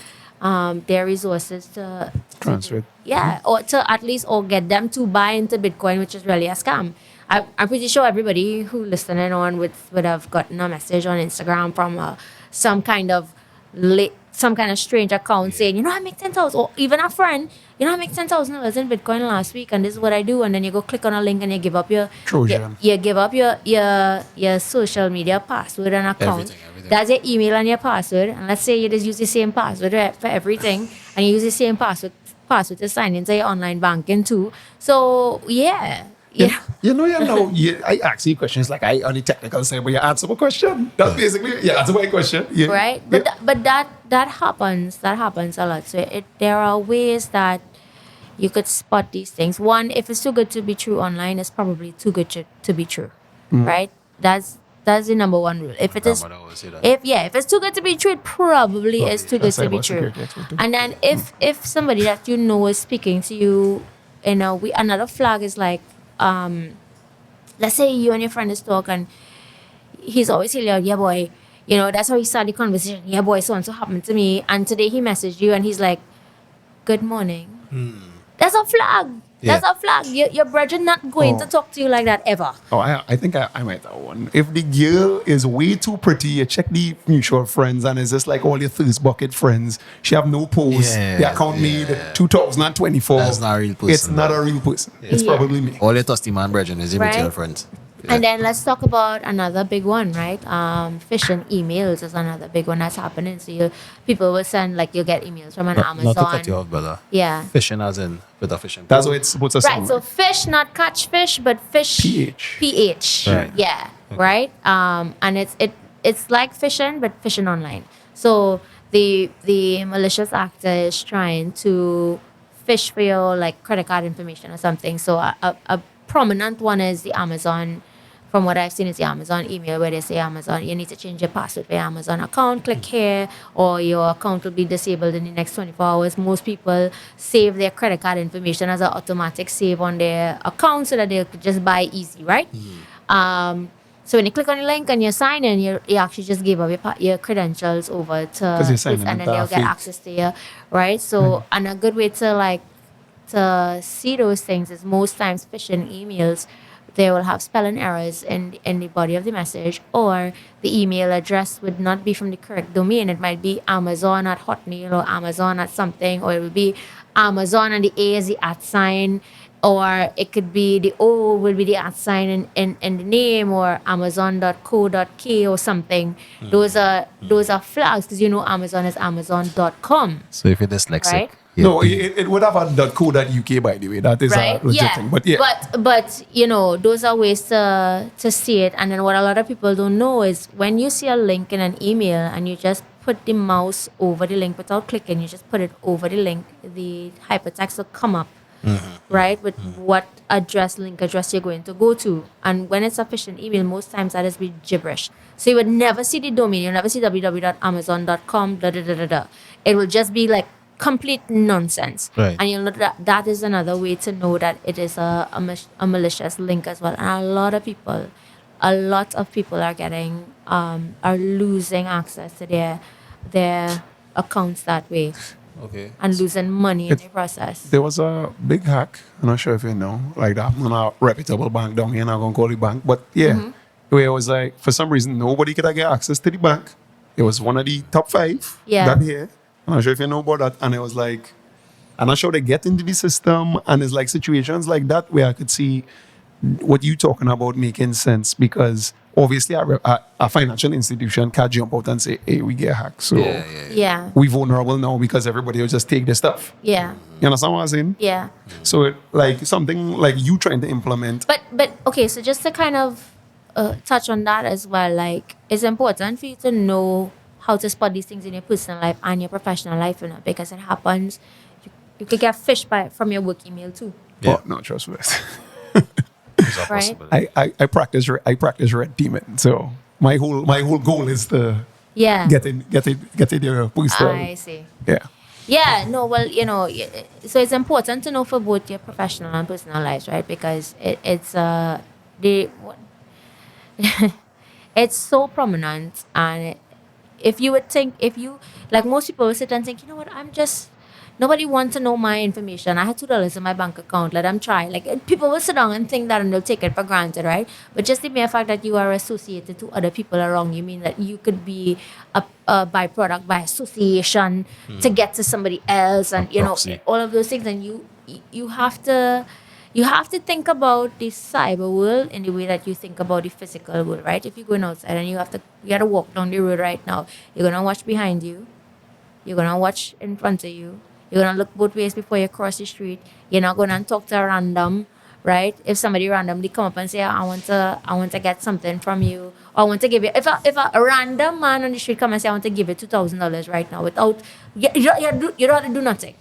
their resources to Transfer it. yeah, or to at least or get them to buy into Bitcoin, which is really a scam. I'm pretty sure everybody who listening on would have gotten a message on Instagram from some kind of strange account saying, I make 10,000, or even a friend, I make $10,000 in Bitcoin last week, and this is what I do, and then you go click on a link and you give up your Trojan. you give up your social media password and account. Everything. That's your email and your password. And let's say you just use the same password for everything, and you use the same password to sign into your online banking too. So yeah. I ask you questions like I on the technical side, but you answer my question. That's basically, you answer my question. Yeah. Right, Yeah. but that happens a lot. So there are ways that you could spot these things. One, if it's too good to be true online, it's probably too good to be true, right? That's the number one rule. If it is, Grandmother always say that. if it's too good to be true, it probably is too good That's to be true. cybersecurity expert too. And then if somebody that you know is speaking to you, another flag is like, let's say you and your friend is talking, he's always yelling, yeah boy, that's how he started the conversation. Yeah boy, so and so happened to me, and today he messaged you and he's like, good morning. That's a flag. That's a flag. Your brother not going to talk to you like that ever. Oh, I think I might have one. If the girl is way too pretty, you check the mutual friends and it's just like all your thirst bucket friends. She have no post. The account made 2024. That's not a real person. It's not a real person. It's probably me. All your Toasty Man brethren is your Right. mutual friends. And then let's talk about another big one, right? Phishing emails is another big one that's happening. So people will send, like, you'll get emails from an Amazon. Not to cut you off, brother. Yeah. Fishing as in with a fishing. That's what it's supposed to Right, sound so like. fish, not catch fish, but fish. PH. PH. Right. Yeah. Right. And it's like phishing, but phishing online. So the malicious actor is trying to fish for your, like, credit card information or something. So a prominent one is the Amazon. From what I've seen, is the Amazon email where they say, Amazon, you need to change your password for your Amazon account. Click here, or your account will be disabled in the next 24 hours. Most people save their credit card information as an automatic save on their account so that they could just buy easy, right? So when you click on the link and you sign in, you actually just give up your credentials over to you're signing and then into they'll a get fake. access to you, right? So and a good way to see those things is most times phishing emails. They will have spelling errors in the body of the message, or the email address would not be from the correct domain. It might be Amazon at Hotmail or Amazon at something, or it will be Amazon and the A is the at sign, or it could be the O will be the at sign in the name, or Amazon.co.k or something. Those are flags because Amazon is Amazon.com. So if you're dyslexic, Right. No, it would have a .co.uk, by the way. That is Right. a legit thing. But yeah. But those are ways to see it. And then what a lot of people don't know is when you see a link in an email and you just put the mouse over the link without clicking, you just put it over the link, the hypertext will come up, right, with what link address you're going to go to. And when it's a phishing email, most times that is be gibberish. So you would never see the domain, you'll never see www.amazon.com, da da da da da. It will just be like complete nonsense. Right. And you'll know that is another way to know that it is a malicious link as well. And a lot of people are getting are losing access to their accounts that way Okay. and losing money in the process. There was a big hack. I'm not sure if you know, like that. I'm a reputable bank down here. I'm not going to call the bank. But yeah, where it was like, for some reason, nobody could get access to the bank. It was one of the top 5 Yeah. that here. I'm not sure if you know about that. And it was like, I'm not sure they get into the system. And it's like situations like that where I could see what you talking about making sense, because obviously a financial institution can't jump out and say, hey, we get hacked. So Yeah. we vulnerable now because everybody will just take the stuff. Yeah. You understand what I'm saying? Yeah. So it, like something like you trying to implement. But okay, so just to kind of touch on that as well, like it's important for you to know how to spot these things in your personal life and your professional life, because it happens. You could get fished from your work email too, Yeah. Oh, no, trust me. It's a right? possibility. I practice red teaming. So my whole goal is to Yeah. get in your personal. I see. Yeah. Yeah, no, well, so it's important to know for both your professional and personal lives, right? Because it's so prominent, and if you like most people will sit and think, nobody wants to know my information. I had $2 in my bank account. Let them try. Like people will sit down and think that, and they'll take it for granted, right? But just the mere fact that you are associated to other people around you mean that you could be a byproduct by association to get to somebody else, and Proxy. all of those things. And you have to think about the cyber world in the way that you think about the physical world, right? If you're going outside and you gotta walk down the road right now, you're gonna watch behind you, you're gonna watch in front of you. You're gonna look both ways before you cross the street. You're not gonna talk to a random, right? If somebody randomly come up and say, I want to get something from you, or I want to give you, if a random man on the street come and say, I want to give you $2,000 right now, without you don't have to do nothing,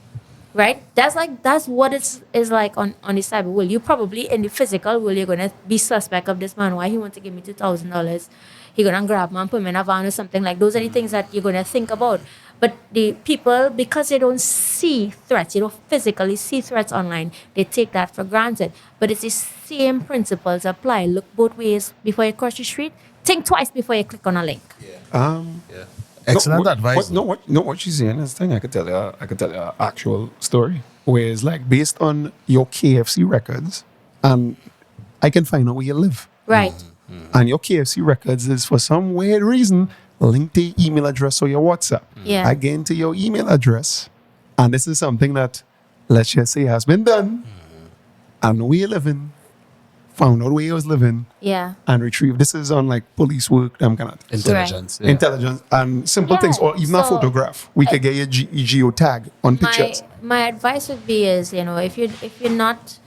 right? That's what is like on the cyber world. You probably in the physical world, you're gonna be suspect of this man. Why he want to give me $2,000? He gonna grab me and put me in a van or something. Like those are the things that you're gonna think about. But the people, because they don't see threats, you don't physically see threats online, they take that for granted. But it's the same principles apply. Look both ways before you cross the street. Think twice before you click on a link. Yeah. Excellent what, advice. what she's saying is thing. I could tell you an actual story where it's like based on your KFC records, and I can find out where you live. Right. And your KFC records is for some weird reason linked to your email address or your WhatsApp. Yeah. I get into your email address, and this is something that, let's just say, has been done. I know where you're living, found out where you was living, Yeah. and retrieved. This is on like police work, them kind of Intelligence. Yeah. intelligence and simple Yeah, things, or even a so- photograph. We could get your geo tag on pictures. My advice would be is, if you're not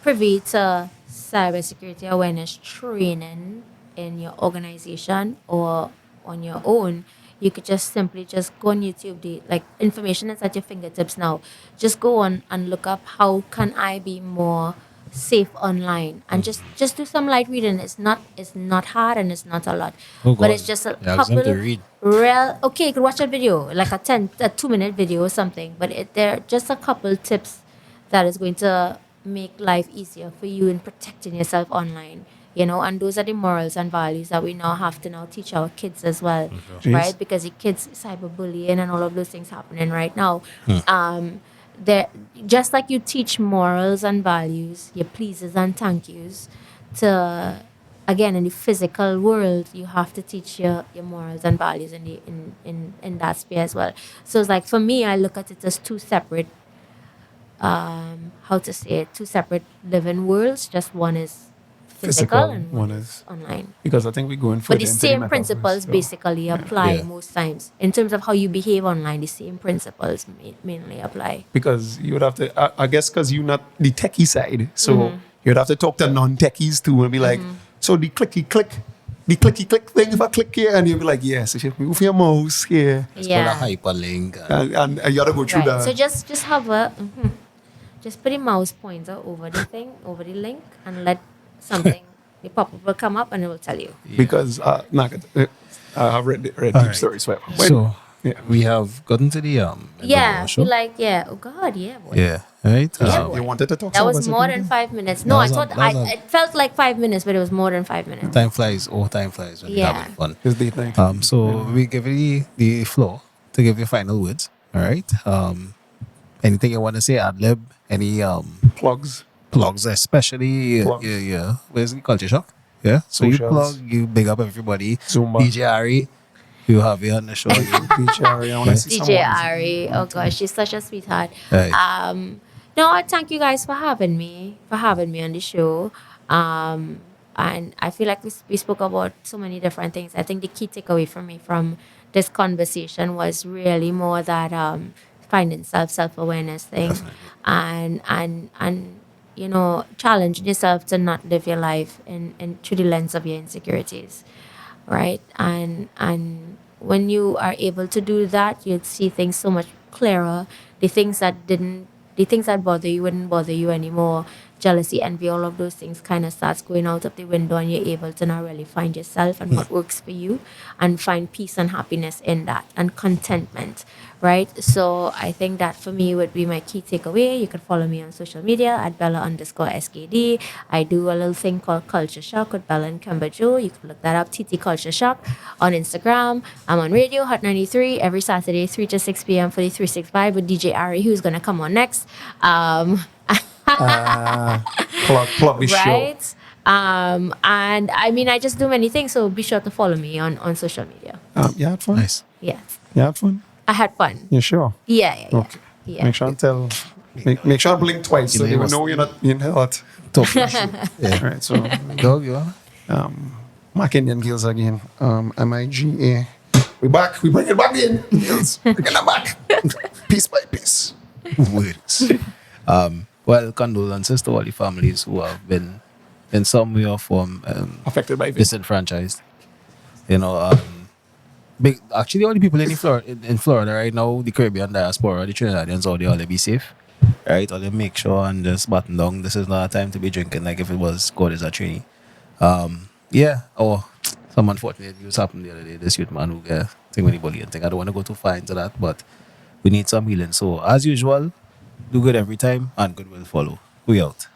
privy to cybersecurity awareness training in your organization or on your own, you could just simply just go on YouTube. Like information is at your fingertips now. Just go on and look up how can I be more safe online, and just do some light reading. It's not hard and it's not a lot, Oh, but God. it's just a Yeah, ask them couple to read. real. Okay, you could watch a video like a 2-minute video or something, but there are just a couple tips that is going to make life easier for you in protecting yourself online. And those are the morals and values that we now have to now teach our kids as well, right? Because the kids cyberbullying and all of those things happening right now. They're just like you teach morals and values, your pleases and thank yous, to again in the physical world, you have to teach your morals and values in that sphere as well. So it's like for me, I look at it as two separate two separate living worlds. Just one is physical and one is online. Because I think we're going But further the into same metaverse, principles so. basically apply Yeah. most times. In terms of how you behave online, the same principles mainly apply. Because you would have to, I guess, because you're not the techie side, so you'd have to talk to non-techies too and be like, so the clicky click thing, if I click here, and you'll be like, yes, if you move your mouse here, Put a Yeah. hyperlink. and you gotta go through Right. that. So just have just put the mouse pointer over the thing, over the link, and let something, the pop-up will come up and it will tell you. Because I have read deep right. stories. But So yeah. we have gotten to the Yeah, I show. feel like, oh God, yeah, boy. Yeah, right. Yeah, boy. You wanted to talk That was about more something? than 5 minutes. No, I was a- thought that was a- it felt like 5 minutes, but it was more than 5 minutes. Time flies. Oh, time flies when Yeah. we're having fun. It's deep thing. So we give you the floor to give your final words. All right. Anything you want to say, Adlib? Any Plugs. plugs, especially Plugs. yeah. Where's the culture shock? Yeah. So you Socials. plug, you big up everybody. Zumba. DJ Ari, you have you on the show. DJ Ari, I want to see DJ someone. Ari, oh gosh, she's such a sweetheart. Right. No, I thank you guys for having me on the show. And I feel like we spoke about so many different things. I think the key takeaway for me from this conversation was really more that finding self-awareness thing, and challenging yourself to not live your life in through the lens of your insecurities, right? And when you are able to do that, you'd see things so much clearer. The things that bother you wouldn't bother you anymore. Jealousy, envy, all of those things kind of starts going out of the window, and you're able to now really find yourself and what works for you, and find peace and happiness in that, and contentment, right? So I think that for me would be my key takeaway. You can follow me on social media at Bella_SKD. I do a little thing called Culture Shock with Bella and Kemba Joe. You can look that up, TT Culture Shock on Instagram. I'm on radio, Hot 93, every Saturday, 3 to 6 p.m. for the 365 with DJ Ari, who's going to come on next. Plug the show. Right? And I mean, I just do many things, so be sure to follow me on social media. You had fun? Nice. Yeah. You had fun? I had fun. You sure? Yeah. Okay. Yeah. Make sure and tell. Make sure I blink twice so You they will must- know you're not. Talk to you. Yeah. All right, so Dog, you are? Mack Indian Girls again. MIGA. We back. We bring it back in. Girls. Bring it back. Piece by piece. Words. Well, condolences to all the families who have been in some way or form Affected by this. disenfranchised. Actually, all the people in Florida right now, the Caribbean diaspora, the Trinidadians, all they be safe. Right? All they make sure and just button down. This is not a time to be drinking like if it was God is a trainee. Yeah. Or some unfortunate news happened the other day. This youth man who got thing with the bully and thing. I don't want to go too far into that, but we need some healing. So as usual, do good every time and good will follow. We out.